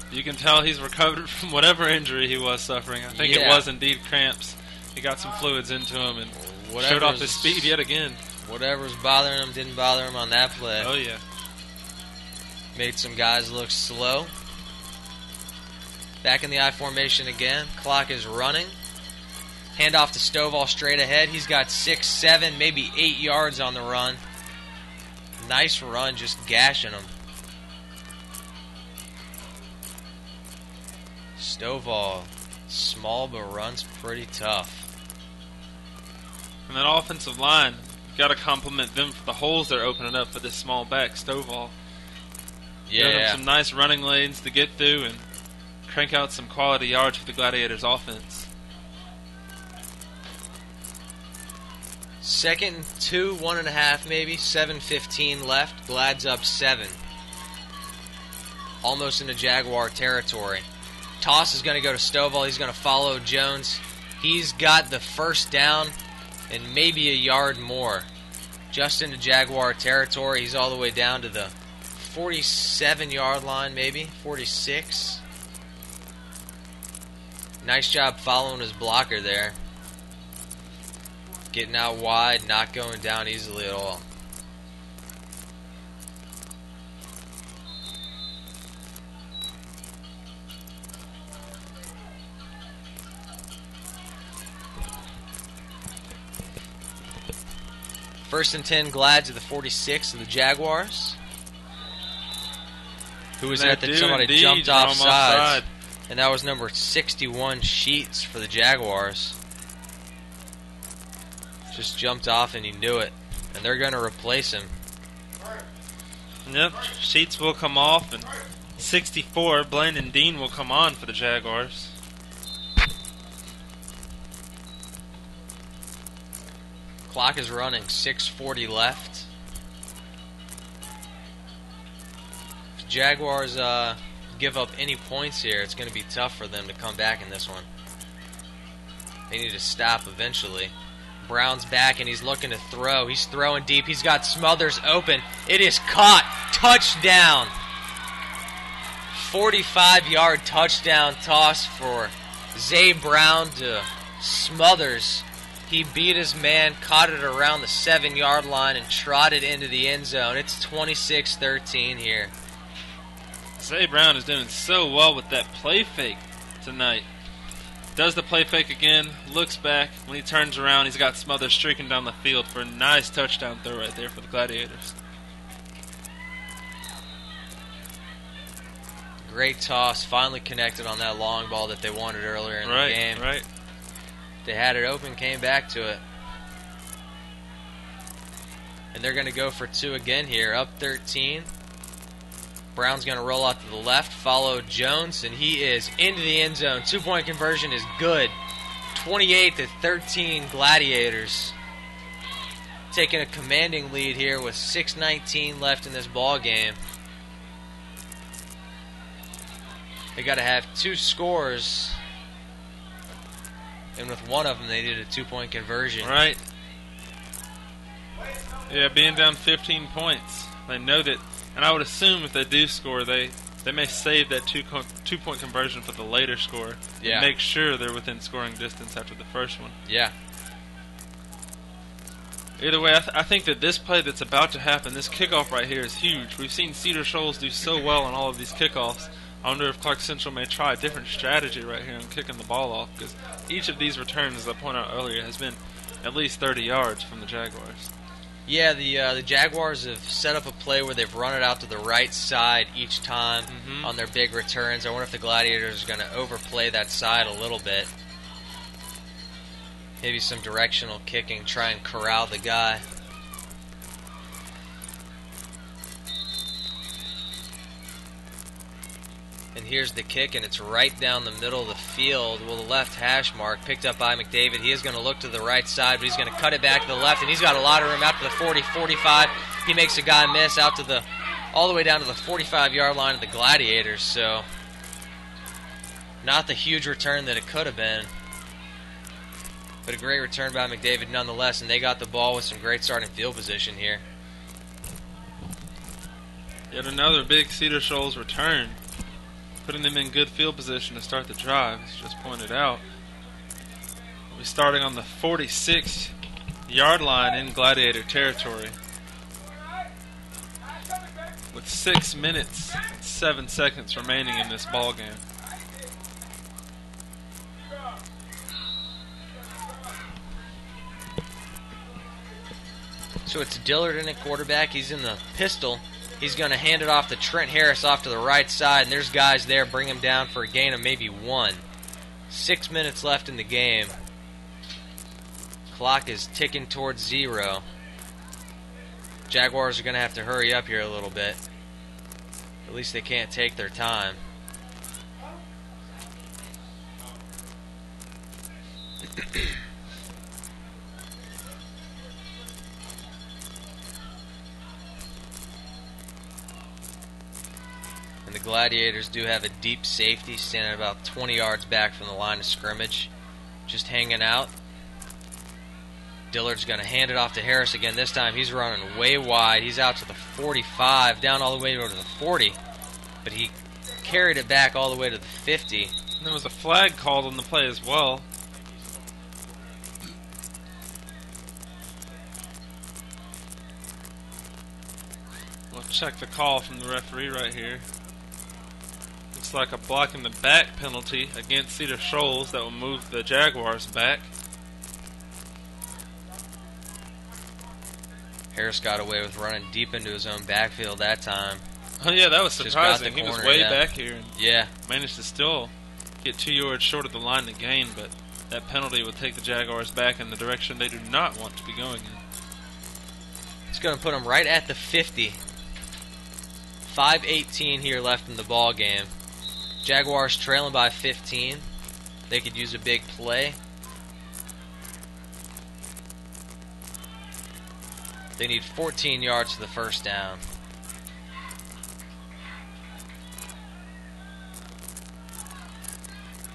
[SPEAKER 1] You can tell he's recovered from whatever injury he was suffering. I think it was indeed cramps. He got some fluids into him and showed off his speed yet again.
[SPEAKER 2] Whatever's bothering him didn't bother him on that play.
[SPEAKER 1] Oh, yeah.
[SPEAKER 2] Made some guys look slow. Back in the I formation again. Clarke is running. Handoff to Stovall straight ahead. He's got 6, 7, maybe 8 yards on the run. Nice run, just gashing him. Stovall, small but runs pretty tough.
[SPEAKER 1] And that offensive line, you've got to compliment them for the holes they're opening up for this small back, Stovall. Giving them some nice running lanes to get through and crank out some quality yards for the Gladiators offense.
[SPEAKER 2] 2nd and 2, 1.5 maybe, 7:15 left. Glad's up 7. Almost into Jaguar territory. Toss is going to go to Stovall. He's going to follow Jones. He's got the first down and maybe a yard more. Just into Jaguar territory. He's all the way down to the 47-yard line maybe, 46. Nice job following his blocker there. Getting out wide, not going down easily at all. First and 10, Glad to the 46 of the Jaguars. Who was at the somebody jumped offside. And that was number 61, Sheets, for the Jaguars. Just jumped off and he knew it. And they're going to replace him.
[SPEAKER 1] Yep, Sheets will come off, and 64, Blandon Dean will come on for the Jaguars.
[SPEAKER 2] Clock is running, 6:40 left. If Jaguars give up any points here, it's going to be tough for them to come back in this one. They need to stop eventually. Brown's back and he's looking to throw. He's throwing deep. He's got Smothers open. It is caught. Touchdown. 45-yard touchdown toss for Zay Brown to Smothers. He beat his man, caught it around the 7-yard line, and trotted into the end zone. It's 26-13 here.
[SPEAKER 1] Zay Brown is doing so well with that play fake tonight. Does the play fake again, looks back. When he turns around, he's got Smothers streaking down the field for a nice touchdown throw right there for the Gladiators.
[SPEAKER 2] Great toss, finally connected on that long ball that they wanted earlier in the game.
[SPEAKER 1] Right.
[SPEAKER 2] They had it open, came back to it. And they're going to go for 2 again here, up 13. Brown's going to roll out to the left, follow Jones, and he is into the end zone. 2-point conversion is good. 28-13 Gladiators. Taking a commanding lead here with 6:19 left in this ball game. They got to have 2 scores. And with one of them, they did a 2-point conversion.
[SPEAKER 1] Right. Yeah, being down 15 points. They know that, and I would assume if they do score, they may save that 2-point conversion for the later score.
[SPEAKER 2] Yeah.
[SPEAKER 1] And make sure they're within scoring distance after the first one.
[SPEAKER 2] Yeah.
[SPEAKER 1] Either way, I think that this play that's about to happen, this kickoff right here, is huge. We've seen Cedar Shoals do so well on all of these kickoffs. I wonder if Clarke Central may try a different strategy right here in kicking the ball off, because each of these returns, as I pointed out earlier, has been at least 30 yards from the Jaguars.
[SPEAKER 2] Yeah, the Jaguars have set up a play where they've run it out to the right side each time on their big returns. I wonder if the Gladiators are going to overplay that side a little bit. Maybe some directional kicking, try and corral the guy. And here's the kick, and it's right down the middle of the field. Well, the left hash mark picked up by McDavid. He is going to look to the right side, but he's going to cut it back to the left, and he's got a lot of room out to the 40, 45. He makes a guy miss out to all the way down to the 45-yard line of the Gladiators. So not the huge return that it could have been, but a great return by McDavid nonetheless, and they got the ball with some great starting field position here.
[SPEAKER 1] Yet another big Cedar Shoals return, putting them in good field position to start the drive, as just pointed out. We'll be starting on the 46-yard line in Gladiator territory, with 6 minutes and 7 seconds remaining in this ball game.
[SPEAKER 2] So it's Dillard in at quarterback. He's in the pistol. He's going to hand it off to Trent Harris off to the right side, and there's guys there. Bring him down for a gain of maybe 1. 6 minutes left in the game. Clock is ticking towards 0. Jaguars are going to have to hurry up here a little bit. At least they can't take their time. And the Gladiators do have a deep safety standing about 20 yards back from the line of scrimmage, just hanging out. Dillard's going to hand it off to Harris again. This time he's running way wide. He's out to the 45, down all the way to the 40. But he carried it back all the way to the 50.
[SPEAKER 1] And there was a flag called on the play as well. We'll check the call from the referee right here. Looks like a block in the back penalty against Cedar Shoals that will move the Jaguars back.
[SPEAKER 2] Harris got away with running deep into his own backfield that time.
[SPEAKER 1] Oh yeah, that was surprising. He was way
[SPEAKER 2] yeah.
[SPEAKER 1] back here and
[SPEAKER 2] Yeah.
[SPEAKER 1] managed to still get 2 yards short of the line to gain, but that penalty would take the Jaguars back in the direction they do not want to be going in.
[SPEAKER 2] It's going to put them right at the 50. 5:18 here left in the ball game. Jaguars trailing by 15. They could use a big play. They need 14 yards to the first down.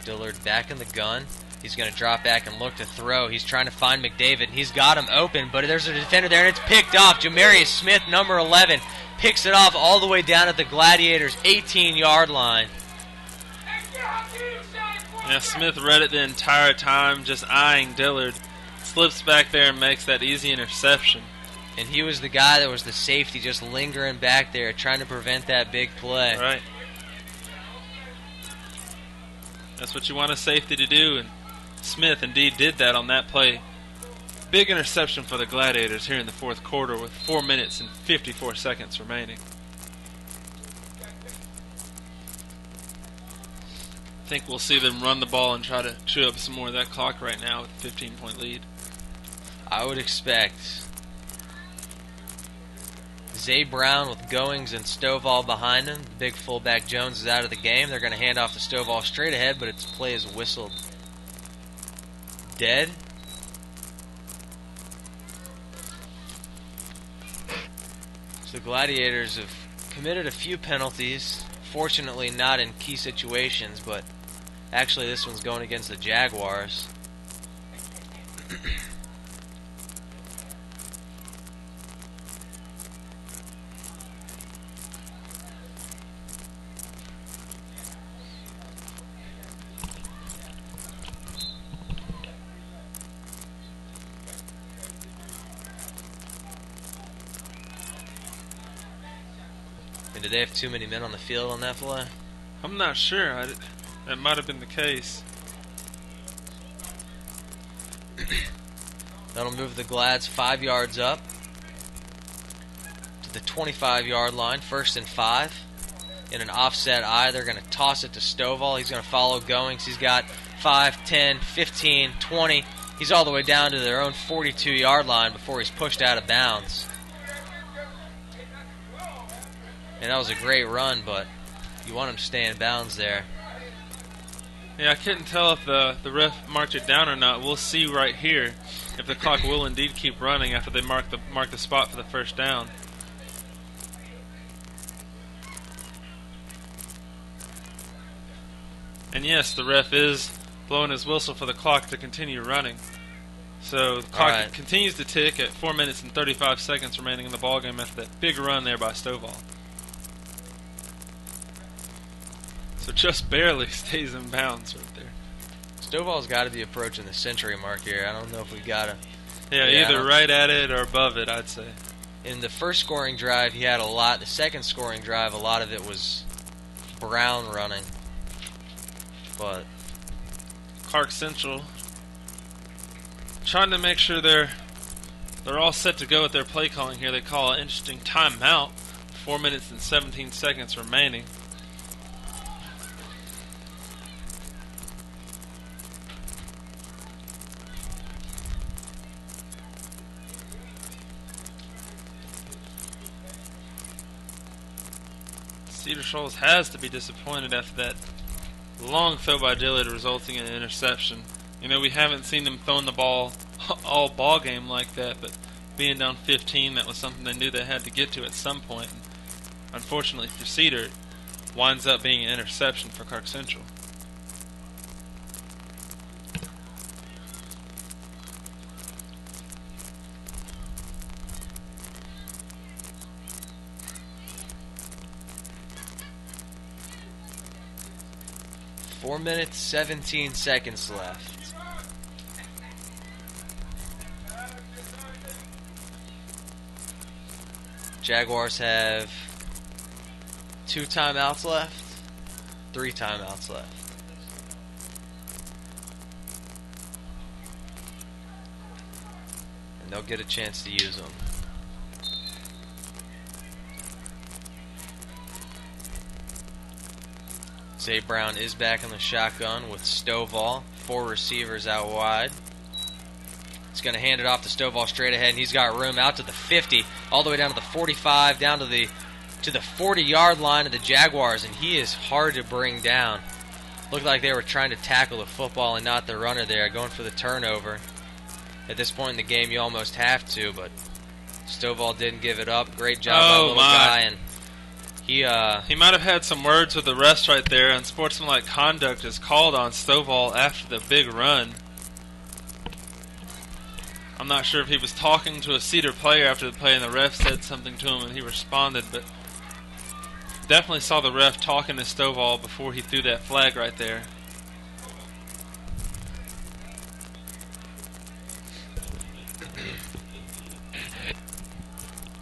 [SPEAKER 2] Dillard back in the gun. He's going to drop back and look to throw. He's trying to find McDavid. He's got him open, but there's a defender there, and it's picked off. Jamarius Smith, number 11, picks it off all the way down at the Gladiators' 18-yard line.
[SPEAKER 1] Yeah, Smith read it the entire time, just eyeing Dillard. Slips back there and makes that easy interception.
[SPEAKER 2] And he was the guy that was the safety, just lingering back there, trying to prevent that big play.
[SPEAKER 1] Right. That's what you want a safety to do, and Smith indeed did that on that play. Big interception for the Gladiators here in the fourth quarter with 4 minutes and 54 seconds remaining. I think we'll see them run the ball and try to chew up some more of that clock right now with a 15-point lead.
[SPEAKER 2] I would expect. Zay Brown with Goings and Stovall behind him. The big fullback Jones is out of the game. They're going to hand off to Stovall straight ahead, but its play is whistled dead. So the Gladiators have committed a few penalties. Fortunately not in key situations, but actually this one's going against the Jaguars. Did they have too many men on the field on that play?
[SPEAKER 1] I'm not sure. That might have been the case.
[SPEAKER 2] That'll move the Glads 5 yards up. the 25-yard line, 1st and 5. In an offset I, they're going to toss it to Stovall. He's going to follow Goings. He's got 5, 10, 15, 20. He's all the way down to their own 42-yard line before he's pushed out of bounds. And that was a great run, but you want him to stay in bounds there.
[SPEAKER 1] Yeah, I couldn't tell if the ref marked it down or not. We'll see right here if the clock will indeed keep running after they mark the spot for the first down. And yes, the ref is blowing his whistle for the clock to continue running. So the clock continues to tick at 4 minutes and 35 seconds remaining in the ballgame after that big run there by Stovall. So just barely stays in bounds right there.
[SPEAKER 2] Stovall's got to be approaching the century mark here. I don't know if we got him.
[SPEAKER 1] Yeah, either right at it or above it, I'd say.
[SPEAKER 2] In the first scoring drive, he had a lot. The second scoring drive, a lot of it was Brown running. But
[SPEAKER 1] Clarke Central trying to make sure they're all set to go with their play calling here. They call an interesting timeout. 4 minutes and 17 seconds remaining. Cedar Shoals has to be disappointed after that long throw by Dillard resulting in an interception. You know, we haven't seen them throwing the ball all ball game like that, but being down 15, that was something they knew they had to get to at some point. And unfortunately for Cedar, it winds up being an interception for Clarke Central.
[SPEAKER 2] Four minutes, 17 seconds left. Jaguars have 2 timeouts left, 3 timeouts left. And they'll get a chance to use them. Zay Brown is back in the shotgun with Stovall. 4 receivers out wide. He's going to hand it off to Stovall straight ahead, and he's got room out to the 50, all the way down to the 45, down to the 40-yard line of the Jaguars, and he is hard to bring down. Looked like they were trying to tackle the football and not the runner there, going for the turnover. At this point in the game, you almost have to, but Stovall didn't give it up. Great job by the little guy, and he
[SPEAKER 1] might have had some words with the refs right there, and sportsmanlike conduct is called on Stovall after the big run. I'm not sure if he was talking to a Cedar player after the play and the ref said something to him and he responded, but definitely saw the ref talking to Stovall before he threw that flag right there.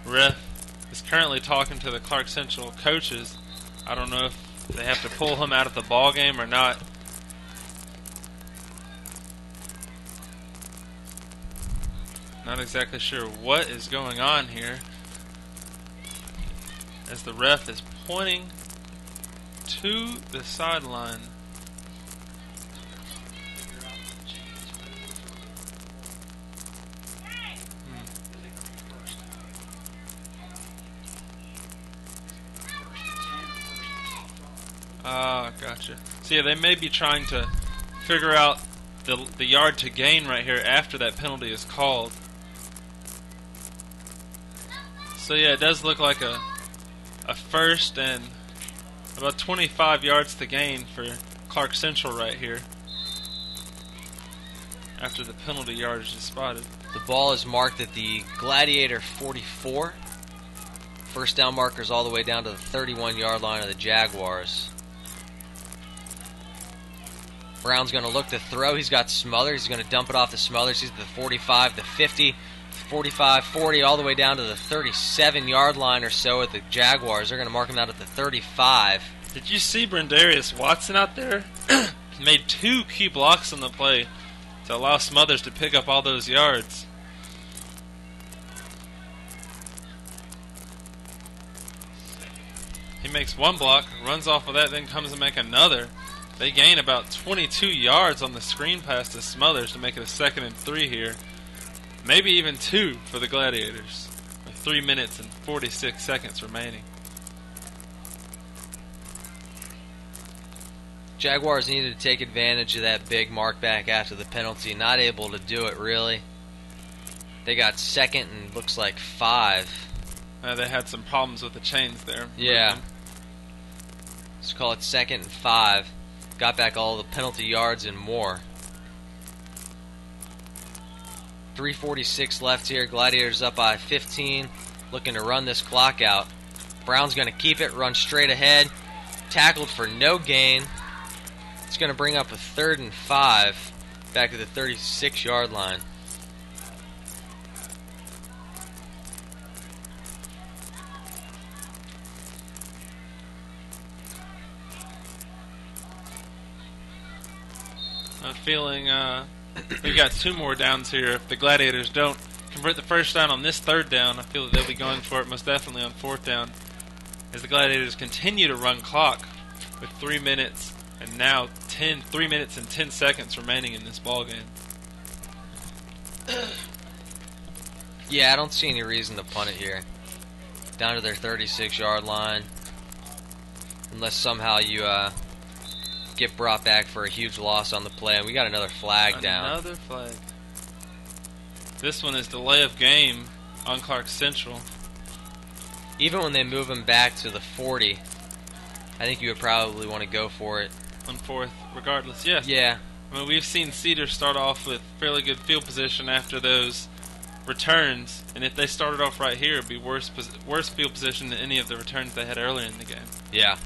[SPEAKER 1] Ref is currently talking to the Clarke Central coaches. I don't know if they have to pull him out of the ball game or not. Not exactly sure what is going on here, as the ref is pointing to the sideline. Ah, gotcha. So yeah, they may be trying to figure out the yard to gain right here after that penalty is called. So yeah, it does look like a first and about 25 yards to gain for Clarke Central right here after the penalty yardage is spotted.
[SPEAKER 2] The ball is marked at the Gladiator 44. First down markers all the way down to the 31-yard line of the Jaguars. Brown's going to look to throw. He's got Smothers. He's going to dump it off to Smothers. He's at the 45, the 50, 45, 40, all the way down to the 37-yard line or so at the Jaguars. They're going to mark him out at the 35.
[SPEAKER 1] Did you see Brendarius Watson out there? Made 2 key blocks on the play to allow Smothers to pick up all those yards. makes one block, runs off of that, then comes and make another. They gain about 22 yards on the screen pass to Smothers to make it a 2nd and 3 here. Maybe even 2 for the Gladiators, with 3 minutes and 46 seconds remaining.
[SPEAKER 2] Jaguars needed to take advantage of that big mark back after the penalty. Not able to do it, really. They got 2nd and looks like 5.
[SPEAKER 1] They had some problems with the chains there.
[SPEAKER 2] Yeah. Let's call it 2nd and 5. Got back all the penalty yards and more. 3:46 left here. Gladiators up by 15. Looking to run this clock out. Brown's going to keep it, run straight ahead. Tackled for no gain. It's going to bring up a 3rd and 5 back to the 36-yard line.
[SPEAKER 1] I'm feeling we've got 2 more downs here. If the Gladiators don't convert the first down on this 3rd down, I feel that they'll be going for it most definitely on 4th down, as the Gladiators continue to run clock with 3 minutes and now 3 minutes and 10 seconds remaining in this ball game.
[SPEAKER 2] Yeah, I don't see any reason to punt it here. Down to their 36-yard line. Unless somehow you get brought back for a huge loss on the play. And we got another flag down.
[SPEAKER 1] Another flag. This one is delay of game on Clarke Central.
[SPEAKER 2] Even when they move him back to the 40, I think you would probably want to go for it.
[SPEAKER 1] On 4th, regardless, yes.
[SPEAKER 2] Yeah.
[SPEAKER 1] I mean, we've seen Cedar start off with fairly good field position after those returns, and if they started off right here, it'd be worse field position than any of the returns they had earlier in the game.
[SPEAKER 2] Yeah.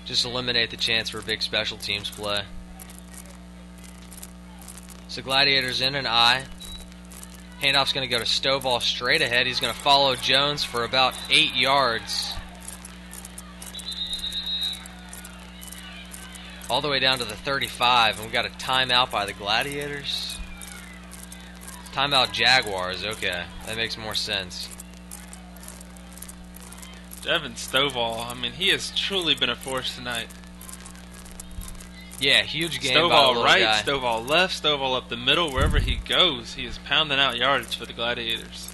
[SPEAKER 2] Just eliminate the chance for a big special teams play. So Gladiators in an I. Handoff's going to go to Stovall straight ahead. He's going to follow Jones for about 8 yards. All the way down to the 35, and we got a timeout by the Gladiators. Timeout Jaguars, okay. That makes more sense.
[SPEAKER 1] Devin Stovall, I mean, he has truly been a force tonight.
[SPEAKER 2] Yeah, huge game by the
[SPEAKER 1] Stovall
[SPEAKER 2] little
[SPEAKER 1] right,
[SPEAKER 2] guy.
[SPEAKER 1] Stovall left, Stovall up the middle. Wherever he goes, he is pounding out yardage for the Gladiators.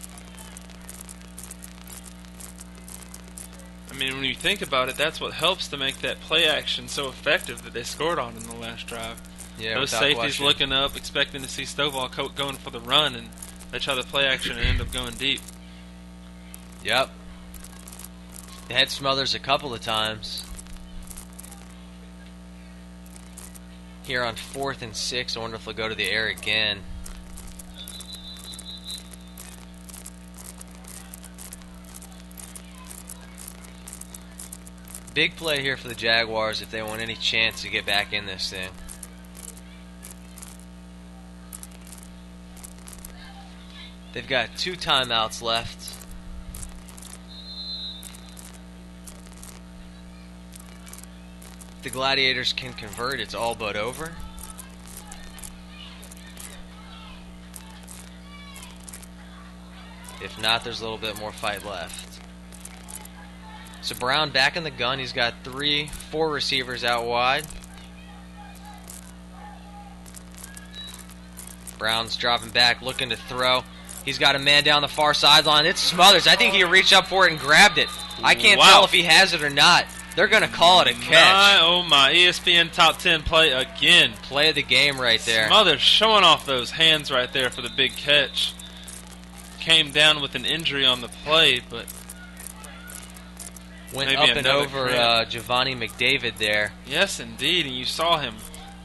[SPEAKER 1] I mean, when you think about it, that's what helps to make that play action so effective that they scored on in the last drive.
[SPEAKER 2] Yeah,
[SPEAKER 1] those
[SPEAKER 2] without
[SPEAKER 1] safeties
[SPEAKER 2] question.
[SPEAKER 1] looking up, expecting to see Stovall going for the run, and they try the play action and end up going deep.
[SPEAKER 2] Yep. They had Smothers a couple of times. Here on 4th and 6, I wonder if they'll go to the air again. Big play here for the Jaguars if they want any chance to get back in this thing. They've got 2 timeouts left. If the Gladiators can convert, it's all but over. If not, there's a little bit more fight left. So Brown back in the gun. He's got 4 receivers out wide. Brown's dropping back, looking to throw. He's got a man down the far sideline. It's Smothers. I think he reached up for it and grabbed it. I can't tell if he has it or not. They're going to call it a catch.
[SPEAKER 1] Oh my, ESPN Top 10 play again.
[SPEAKER 2] Play of the game right there.
[SPEAKER 1] Smothers showing off those hands right there for the big catch. Came down with an injury on the play, but
[SPEAKER 2] went
[SPEAKER 1] maybe
[SPEAKER 2] up and over Giovanni McDavid there.
[SPEAKER 1] Yes, indeed, and you saw him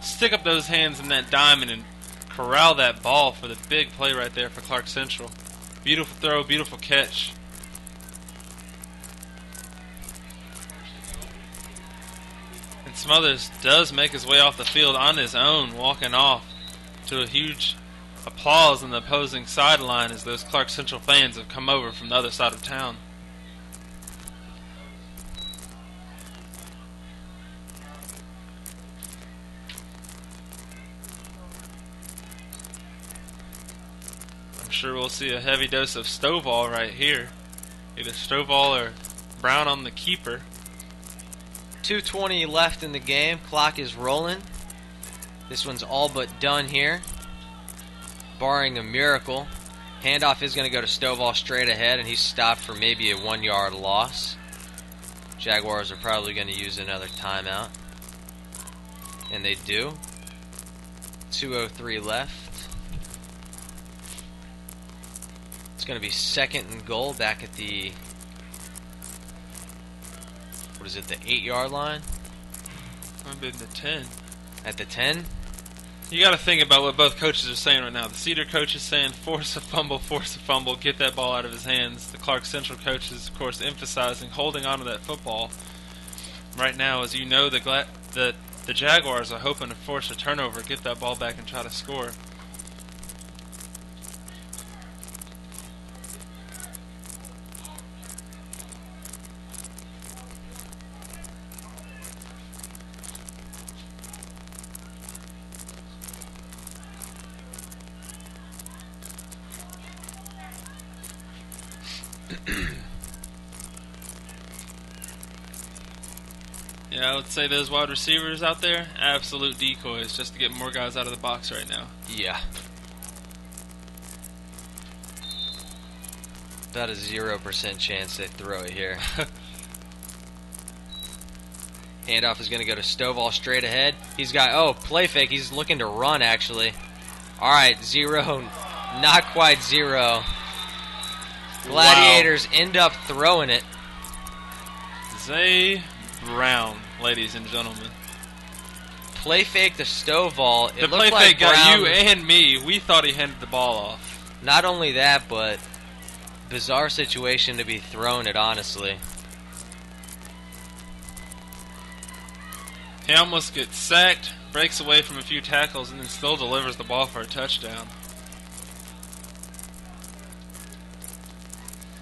[SPEAKER 1] stick up those hands in that diamond and corral that ball for the big play right there for Clarke Central. Beautiful throw, beautiful catch. And Smothers does make his way off the field on his own, walking off to a huge applause on the opposing sideline as those Clarke Central fans have come over from the other side of town. I'm sure we'll see a heavy dose of Stovall right here. Either Stovall or Brown on the keeper.
[SPEAKER 2] 2:20 left in the game. Clock is rolling. This one's all but done here, barring a miracle. Handoff is going to go to Stovall straight ahead, and he's stopped for maybe a 1-yard loss. Jaguars are probably going to use another timeout, and they do. 2:03 left. It's going to be 2nd and goal back at the, what is it, the 8-yard line?
[SPEAKER 1] Maybe the 10.
[SPEAKER 2] At the 10?
[SPEAKER 1] You got to think about what both coaches are saying right now. The Cedar coach is saying, force a fumble, get that ball out of his hands. The Clarke Central coach is, of course, emphasizing holding on to that football. Right now, as you know, the Jaguars are hoping to force a turnover, get that ball back and try to score. Yeah, I would say those wide receivers out there, absolute decoys just to get more guys out of the box right now.
[SPEAKER 2] Yeah. About a 0% chance they throw it here. Handoff is going to go to Stovall straight ahead. He's got, play fake. He's looking to run, actually. All right, 0. Not quite 0. Gladiators end up throwing it.
[SPEAKER 1] Zay Brown, ladies and gentlemen.
[SPEAKER 2] Play fake to Stovall.
[SPEAKER 1] The play fake got you and me. We thought he handed the ball off.
[SPEAKER 2] Not only that, but bizarre situation to be thrown it, honestly.
[SPEAKER 1] He almost gets sacked, breaks away from a few tackles, and then still delivers the ball for a touchdown.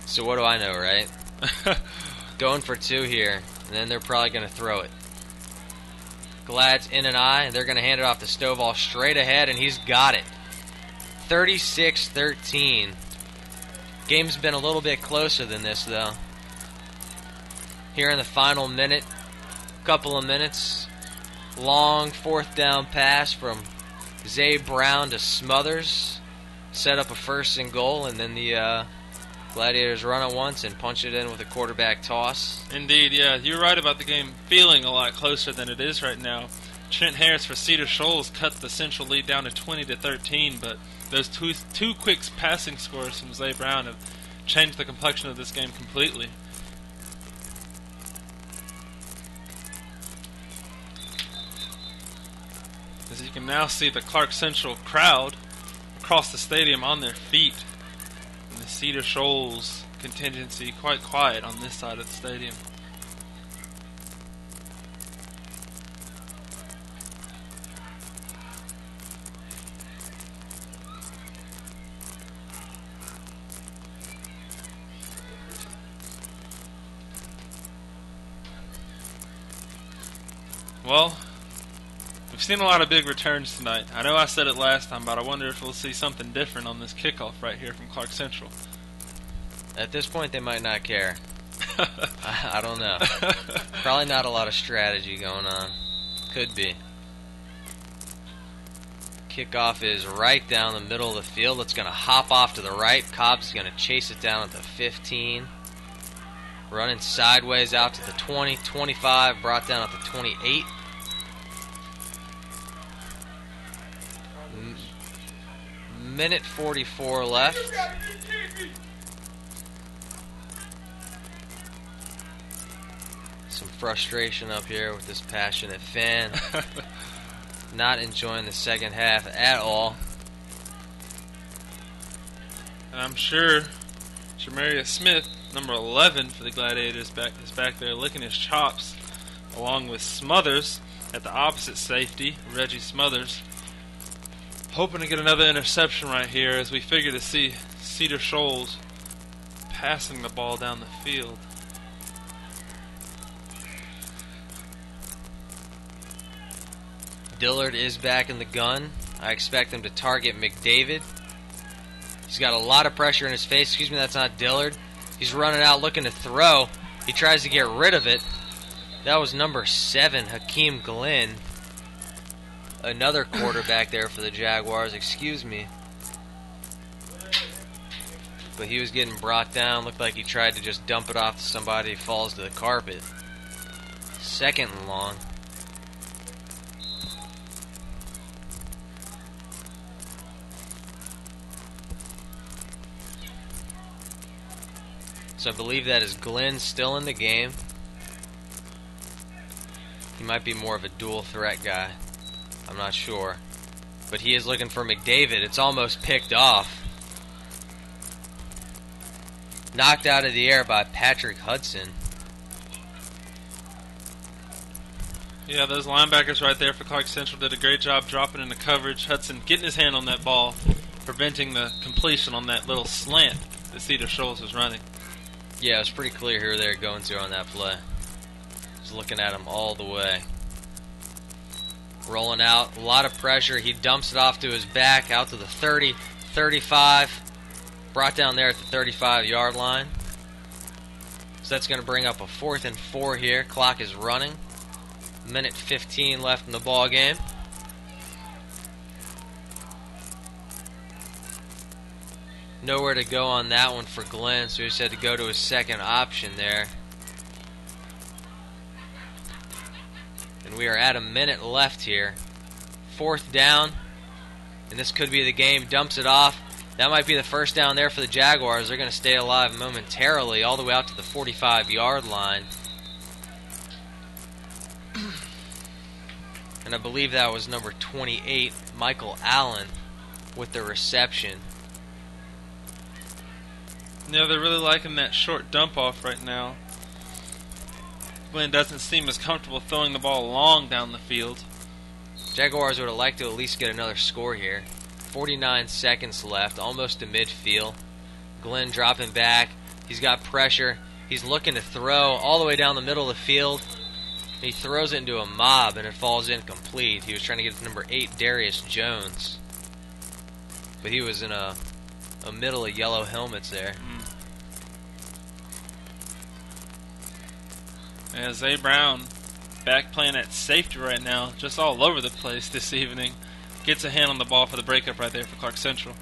[SPEAKER 2] So what do I know, right? Going for 2 here, and then they're probably going to throw it. Glad's in an eye, and they're going to hand it off to Stovall straight ahead, and he's got it. 36-13. Game's been a little bit closer than this, though. Here in the final couple of minutes, long 4th down pass from Zay Brown to Smothers. Set up a 1st and goal, and then the Gladiators run it once and punch it in with a quarterback toss.
[SPEAKER 1] Indeed, yeah. You're right about the game feeling a lot closer than it is right now. Trent Harris for Cedar Shoals cut the Central lead down to 20-13, but those two quick passing scores from Zay Brown have changed the complexion of this game completely. As you can now see the Clarke Central crowd across the stadium on their feet. And the Cedar Shoals contingency quite quiet on this side of the stadium. Well, we've seen a lot of big returns tonight. I know I said it last time, but I wonder if we'll see something different on this kickoff right here from Clarke Central.
[SPEAKER 2] At this point, they might not care. I don't know. Probably not a lot of strategy going on. Could be. Kickoff is right down the middle of the field. It's going to hop off to the right. Cobb's going to chase it down at the 15. Running sideways out to the 20, 25, brought down at the 28. Minute 44 left. Some frustration up here with this passionate fan. Not enjoying the second half at all.
[SPEAKER 1] And I'm sure Shamarius Smith, number 11 for the Gladiators, is back there licking his chops, along with Smothers at the opposite safety, Reggie Smothers. Hoping to get another interception right here as we figure to see Cedar Shoals passing the ball down the field.
[SPEAKER 2] Dillard is back in the gun. I expect him to target McDavid. He's got a lot of pressure in his face. Excuse me, that's not Dillard. He's running out looking to throw. He tries to get rid of it. That was number 7, Hakeem Glenn. Another quarterback there for the Jaguars, excuse me. But he was getting brought down. Looked like he tried to just dump it off to somebody. He falls to the carpet. 2nd and long. So I believe that is Glenn still in the game. He might be more of a dual threat guy. I'm not sure. But he is looking for McDavid. It's almost picked off. Knocked out of the air by Patrick Hudson.
[SPEAKER 1] Yeah, those linebackers right there for Clarke Central did a great job dropping into coverage. Hudson getting his hand on that ball, preventing the completion on that little slant that Cedar Shoals was running.
[SPEAKER 2] Yeah, it was pretty clear who they were going to on that play. Just looking at him all the way. Rolling out, a lot of pressure. He dumps it off to his back, out to the 30, 35. Brought down there at the 35-yard line. So that's going to bring up a 4th and 4 here. Clock is running. Minute 15 left in the ball game. Nowhere to go on that one for Glenn, so he just had to go to his second option there. And we are at a minute left here. 4th down, and this could be the game. Dumps it off. That might be the first down there for the Jaguars. They're going to stay alive momentarily all the way out to the 45-yard line. And I believe that was number 28, Michael Allen, with the reception.
[SPEAKER 1] Yeah, they're really liking that short dump off right now. Glenn doesn't seem as comfortable throwing the ball long down the field.
[SPEAKER 2] Jaguars would have liked to at least get another score here. 49 seconds left, almost to midfield. Glenn dropping back. He's got pressure. He's looking to throw all the way down the middle of the field. He throws it into a mob and it falls incomplete. He was trying to get it to number 8, Darius Jones. But he was in a middle of yellow helmets there.
[SPEAKER 1] Yeah, Zay Brown back playing at safety right now, just all over the place this evening. Gets a hand on the ball for the breakup right there for Clarke Central.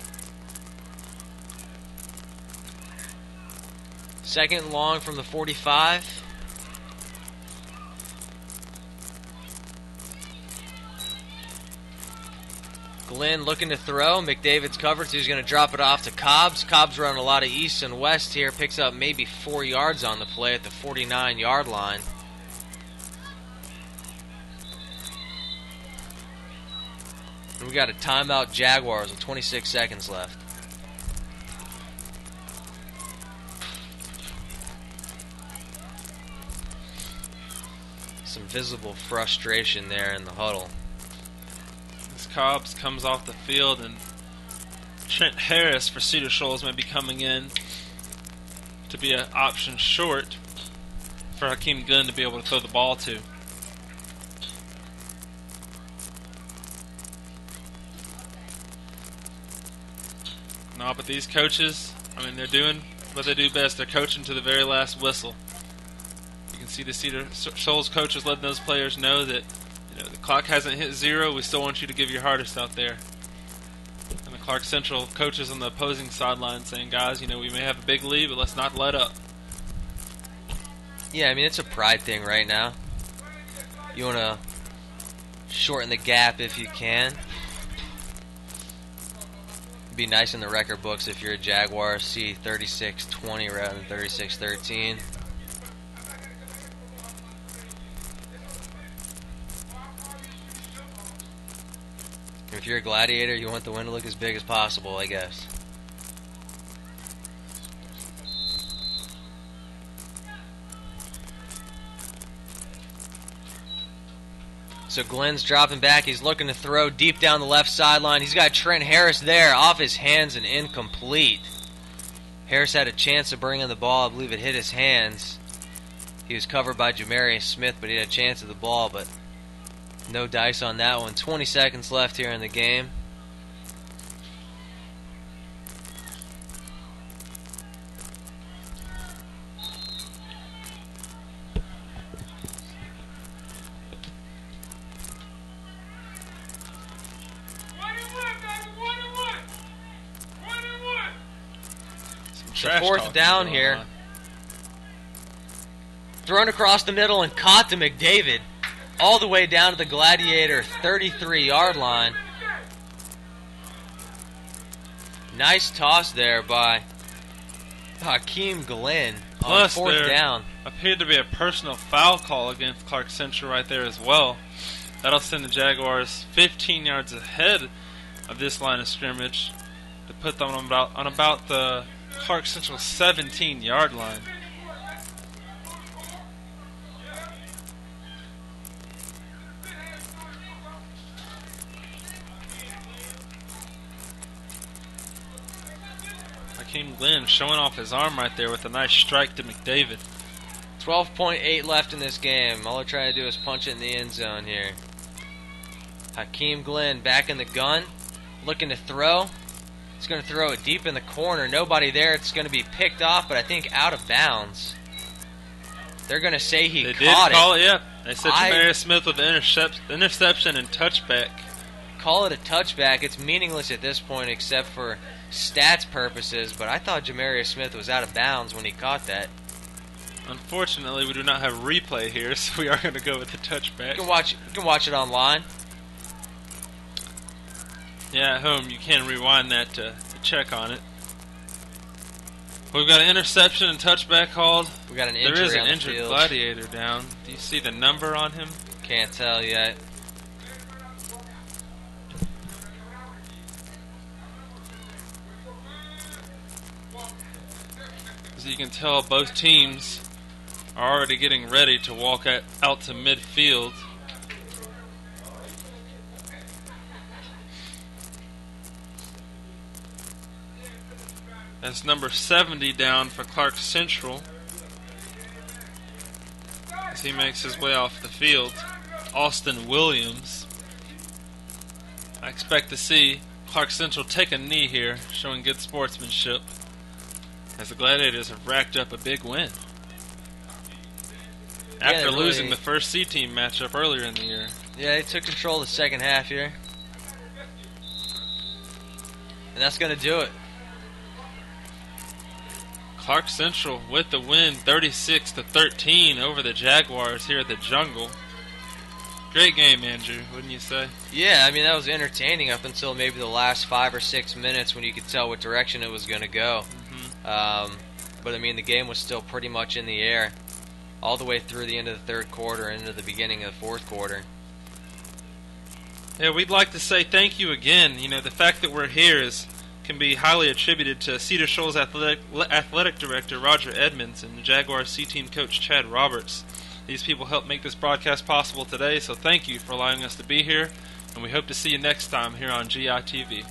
[SPEAKER 2] 2nd and long from the 45. Glenn looking to throw. McDavid's covered, so he's going to drop it off to Cobbs. Cobbs running a lot of east and west here. Picks up maybe 4 yards on the play at the 49-yard line. And we got a timeout Jaguars with 26 seconds left. Some visible frustration there in the huddle.
[SPEAKER 1] As Cobbs comes off the field, and Trent Harris for Cedar Shoals may be coming in to be an option short for Hakeem Glenn to be able to throw the ball to. No, but these coaches, I mean, they're doing what they do best. They're coaching to the very last whistle. You can see the Cedar Shoals coaches letting those players know that, you know, the clock hasn't hit 0. We still want you to give your hardest out there. And the Clarke Central coaches on the opposing sideline saying, guys, you know, we may have a big lead, but let's not let up.
[SPEAKER 2] Yeah, I mean, it's a pride thing right now. You want to shorten the gap if you can. It'd be nice in the record books if you're a Jaguar, see 36-20 rather than 36-13. If you're a Gladiator, you want the win to look as big as possible, I guess. So Glenn's dropping back. He's looking to throw deep down the left sideline. He's got Trent Harris there, off his hands and incomplete. Harris had a chance of bringing the ball. I believe it hit his hands. He was covered by Jamarius Smith, but he had a chance at the ball, but no dice on that one. 20 seconds left here in the game.
[SPEAKER 1] trash
[SPEAKER 2] fourth
[SPEAKER 1] talking
[SPEAKER 2] down
[SPEAKER 1] going
[SPEAKER 2] here.
[SPEAKER 1] on.
[SPEAKER 2] Thrown across the middle and caught to McDavid. All the way down to the Gladiator 33-yard line. Nice toss there by Hakeem Glenn on
[SPEAKER 1] Plus,
[SPEAKER 2] fourth
[SPEAKER 1] there
[SPEAKER 2] down.
[SPEAKER 1] appeared to be a personal foul call against Clarke Central right there as well. That'll send the Jaguars 15 yards ahead of this line of scrimmage to put them on about the Clarke Central 17-yard line. Hakeem Glenn showing off his arm right there with a nice strike to McDavid.
[SPEAKER 2] 12.8 left in this game. All they're trying to do is punch it in the end zone here. Hakeem Glenn back in the gun, looking to throw. He's going to throw it deep in the corner. Nobody there. It's going to be picked off, but I think out of bounds. They're going to say he
[SPEAKER 1] They
[SPEAKER 2] caught
[SPEAKER 1] did call it, yeah. They said
[SPEAKER 2] I-
[SPEAKER 1] Jamarius Smith with the interception and touchback.
[SPEAKER 2] Call it a touchback. It's meaningless at this point except for stats purposes, but I thought Jamarius Smith was out of bounds when he caught that.
[SPEAKER 1] Unfortunately, we do not have replay here, so we are going to go with the touchback.
[SPEAKER 2] You can watch it online.
[SPEAKER 1] Yeah, at home, you can rewind that to check on it. We've got an interception and touchback called.
[SPEAKER 2] We got an
[SPEAKER 1] There
[SPEAKER 2] injury
[SPEAKER 1] is an
[SPEAKER 2] on the
[SPEAKER 1] injured
[SPEAKER 2] field.
[SPEAKER 1] Gladiator down. Do you see the number on him?
[SPEAKER 2] Can't tell yet.
[SPEAKER 1] As you can tell, both teams are already getting ready to walk out to midfield. That's number 70 down for Clarke Central as he makes his way off the field. Austin Williams. I expect to see Clarke Central take a knee here, showing good sportsmanship, as the Gladiators have racked up a big win after
[SPEAKER 2] really-
[SPEAKER 1] losing the first C-team matchup earlier in the year.
[SPEAKER 2] Yeah, they took control of the second half here. And that's going to do it.
[SPEAKER 1] Clarke Central with the win, 36-13 over the Jaguars here at the Jungle. Great game, Andrew, wouldn't you say?
[SPEAKER 2] Yeah, I mean, that was entertaining up until maybe the last 5 or 6 minutes when you could tell what direction it was going to go. But, I mean, the game was still pretty much in the air all the way through the end of the third quarter and into the beginning of the fourth quarter.
[SPEAKER 1] Yeah, we'd like to say thank you again. You know, the fact that we're here can be highly attributed to Cedar Shoals athletic director Roger Edmonds and the Jaguars C-team coach Chad Roberts. These people helped make this broadcast possible today, so thank you for allowing us to be here, and we hope to see you next time here on GITV.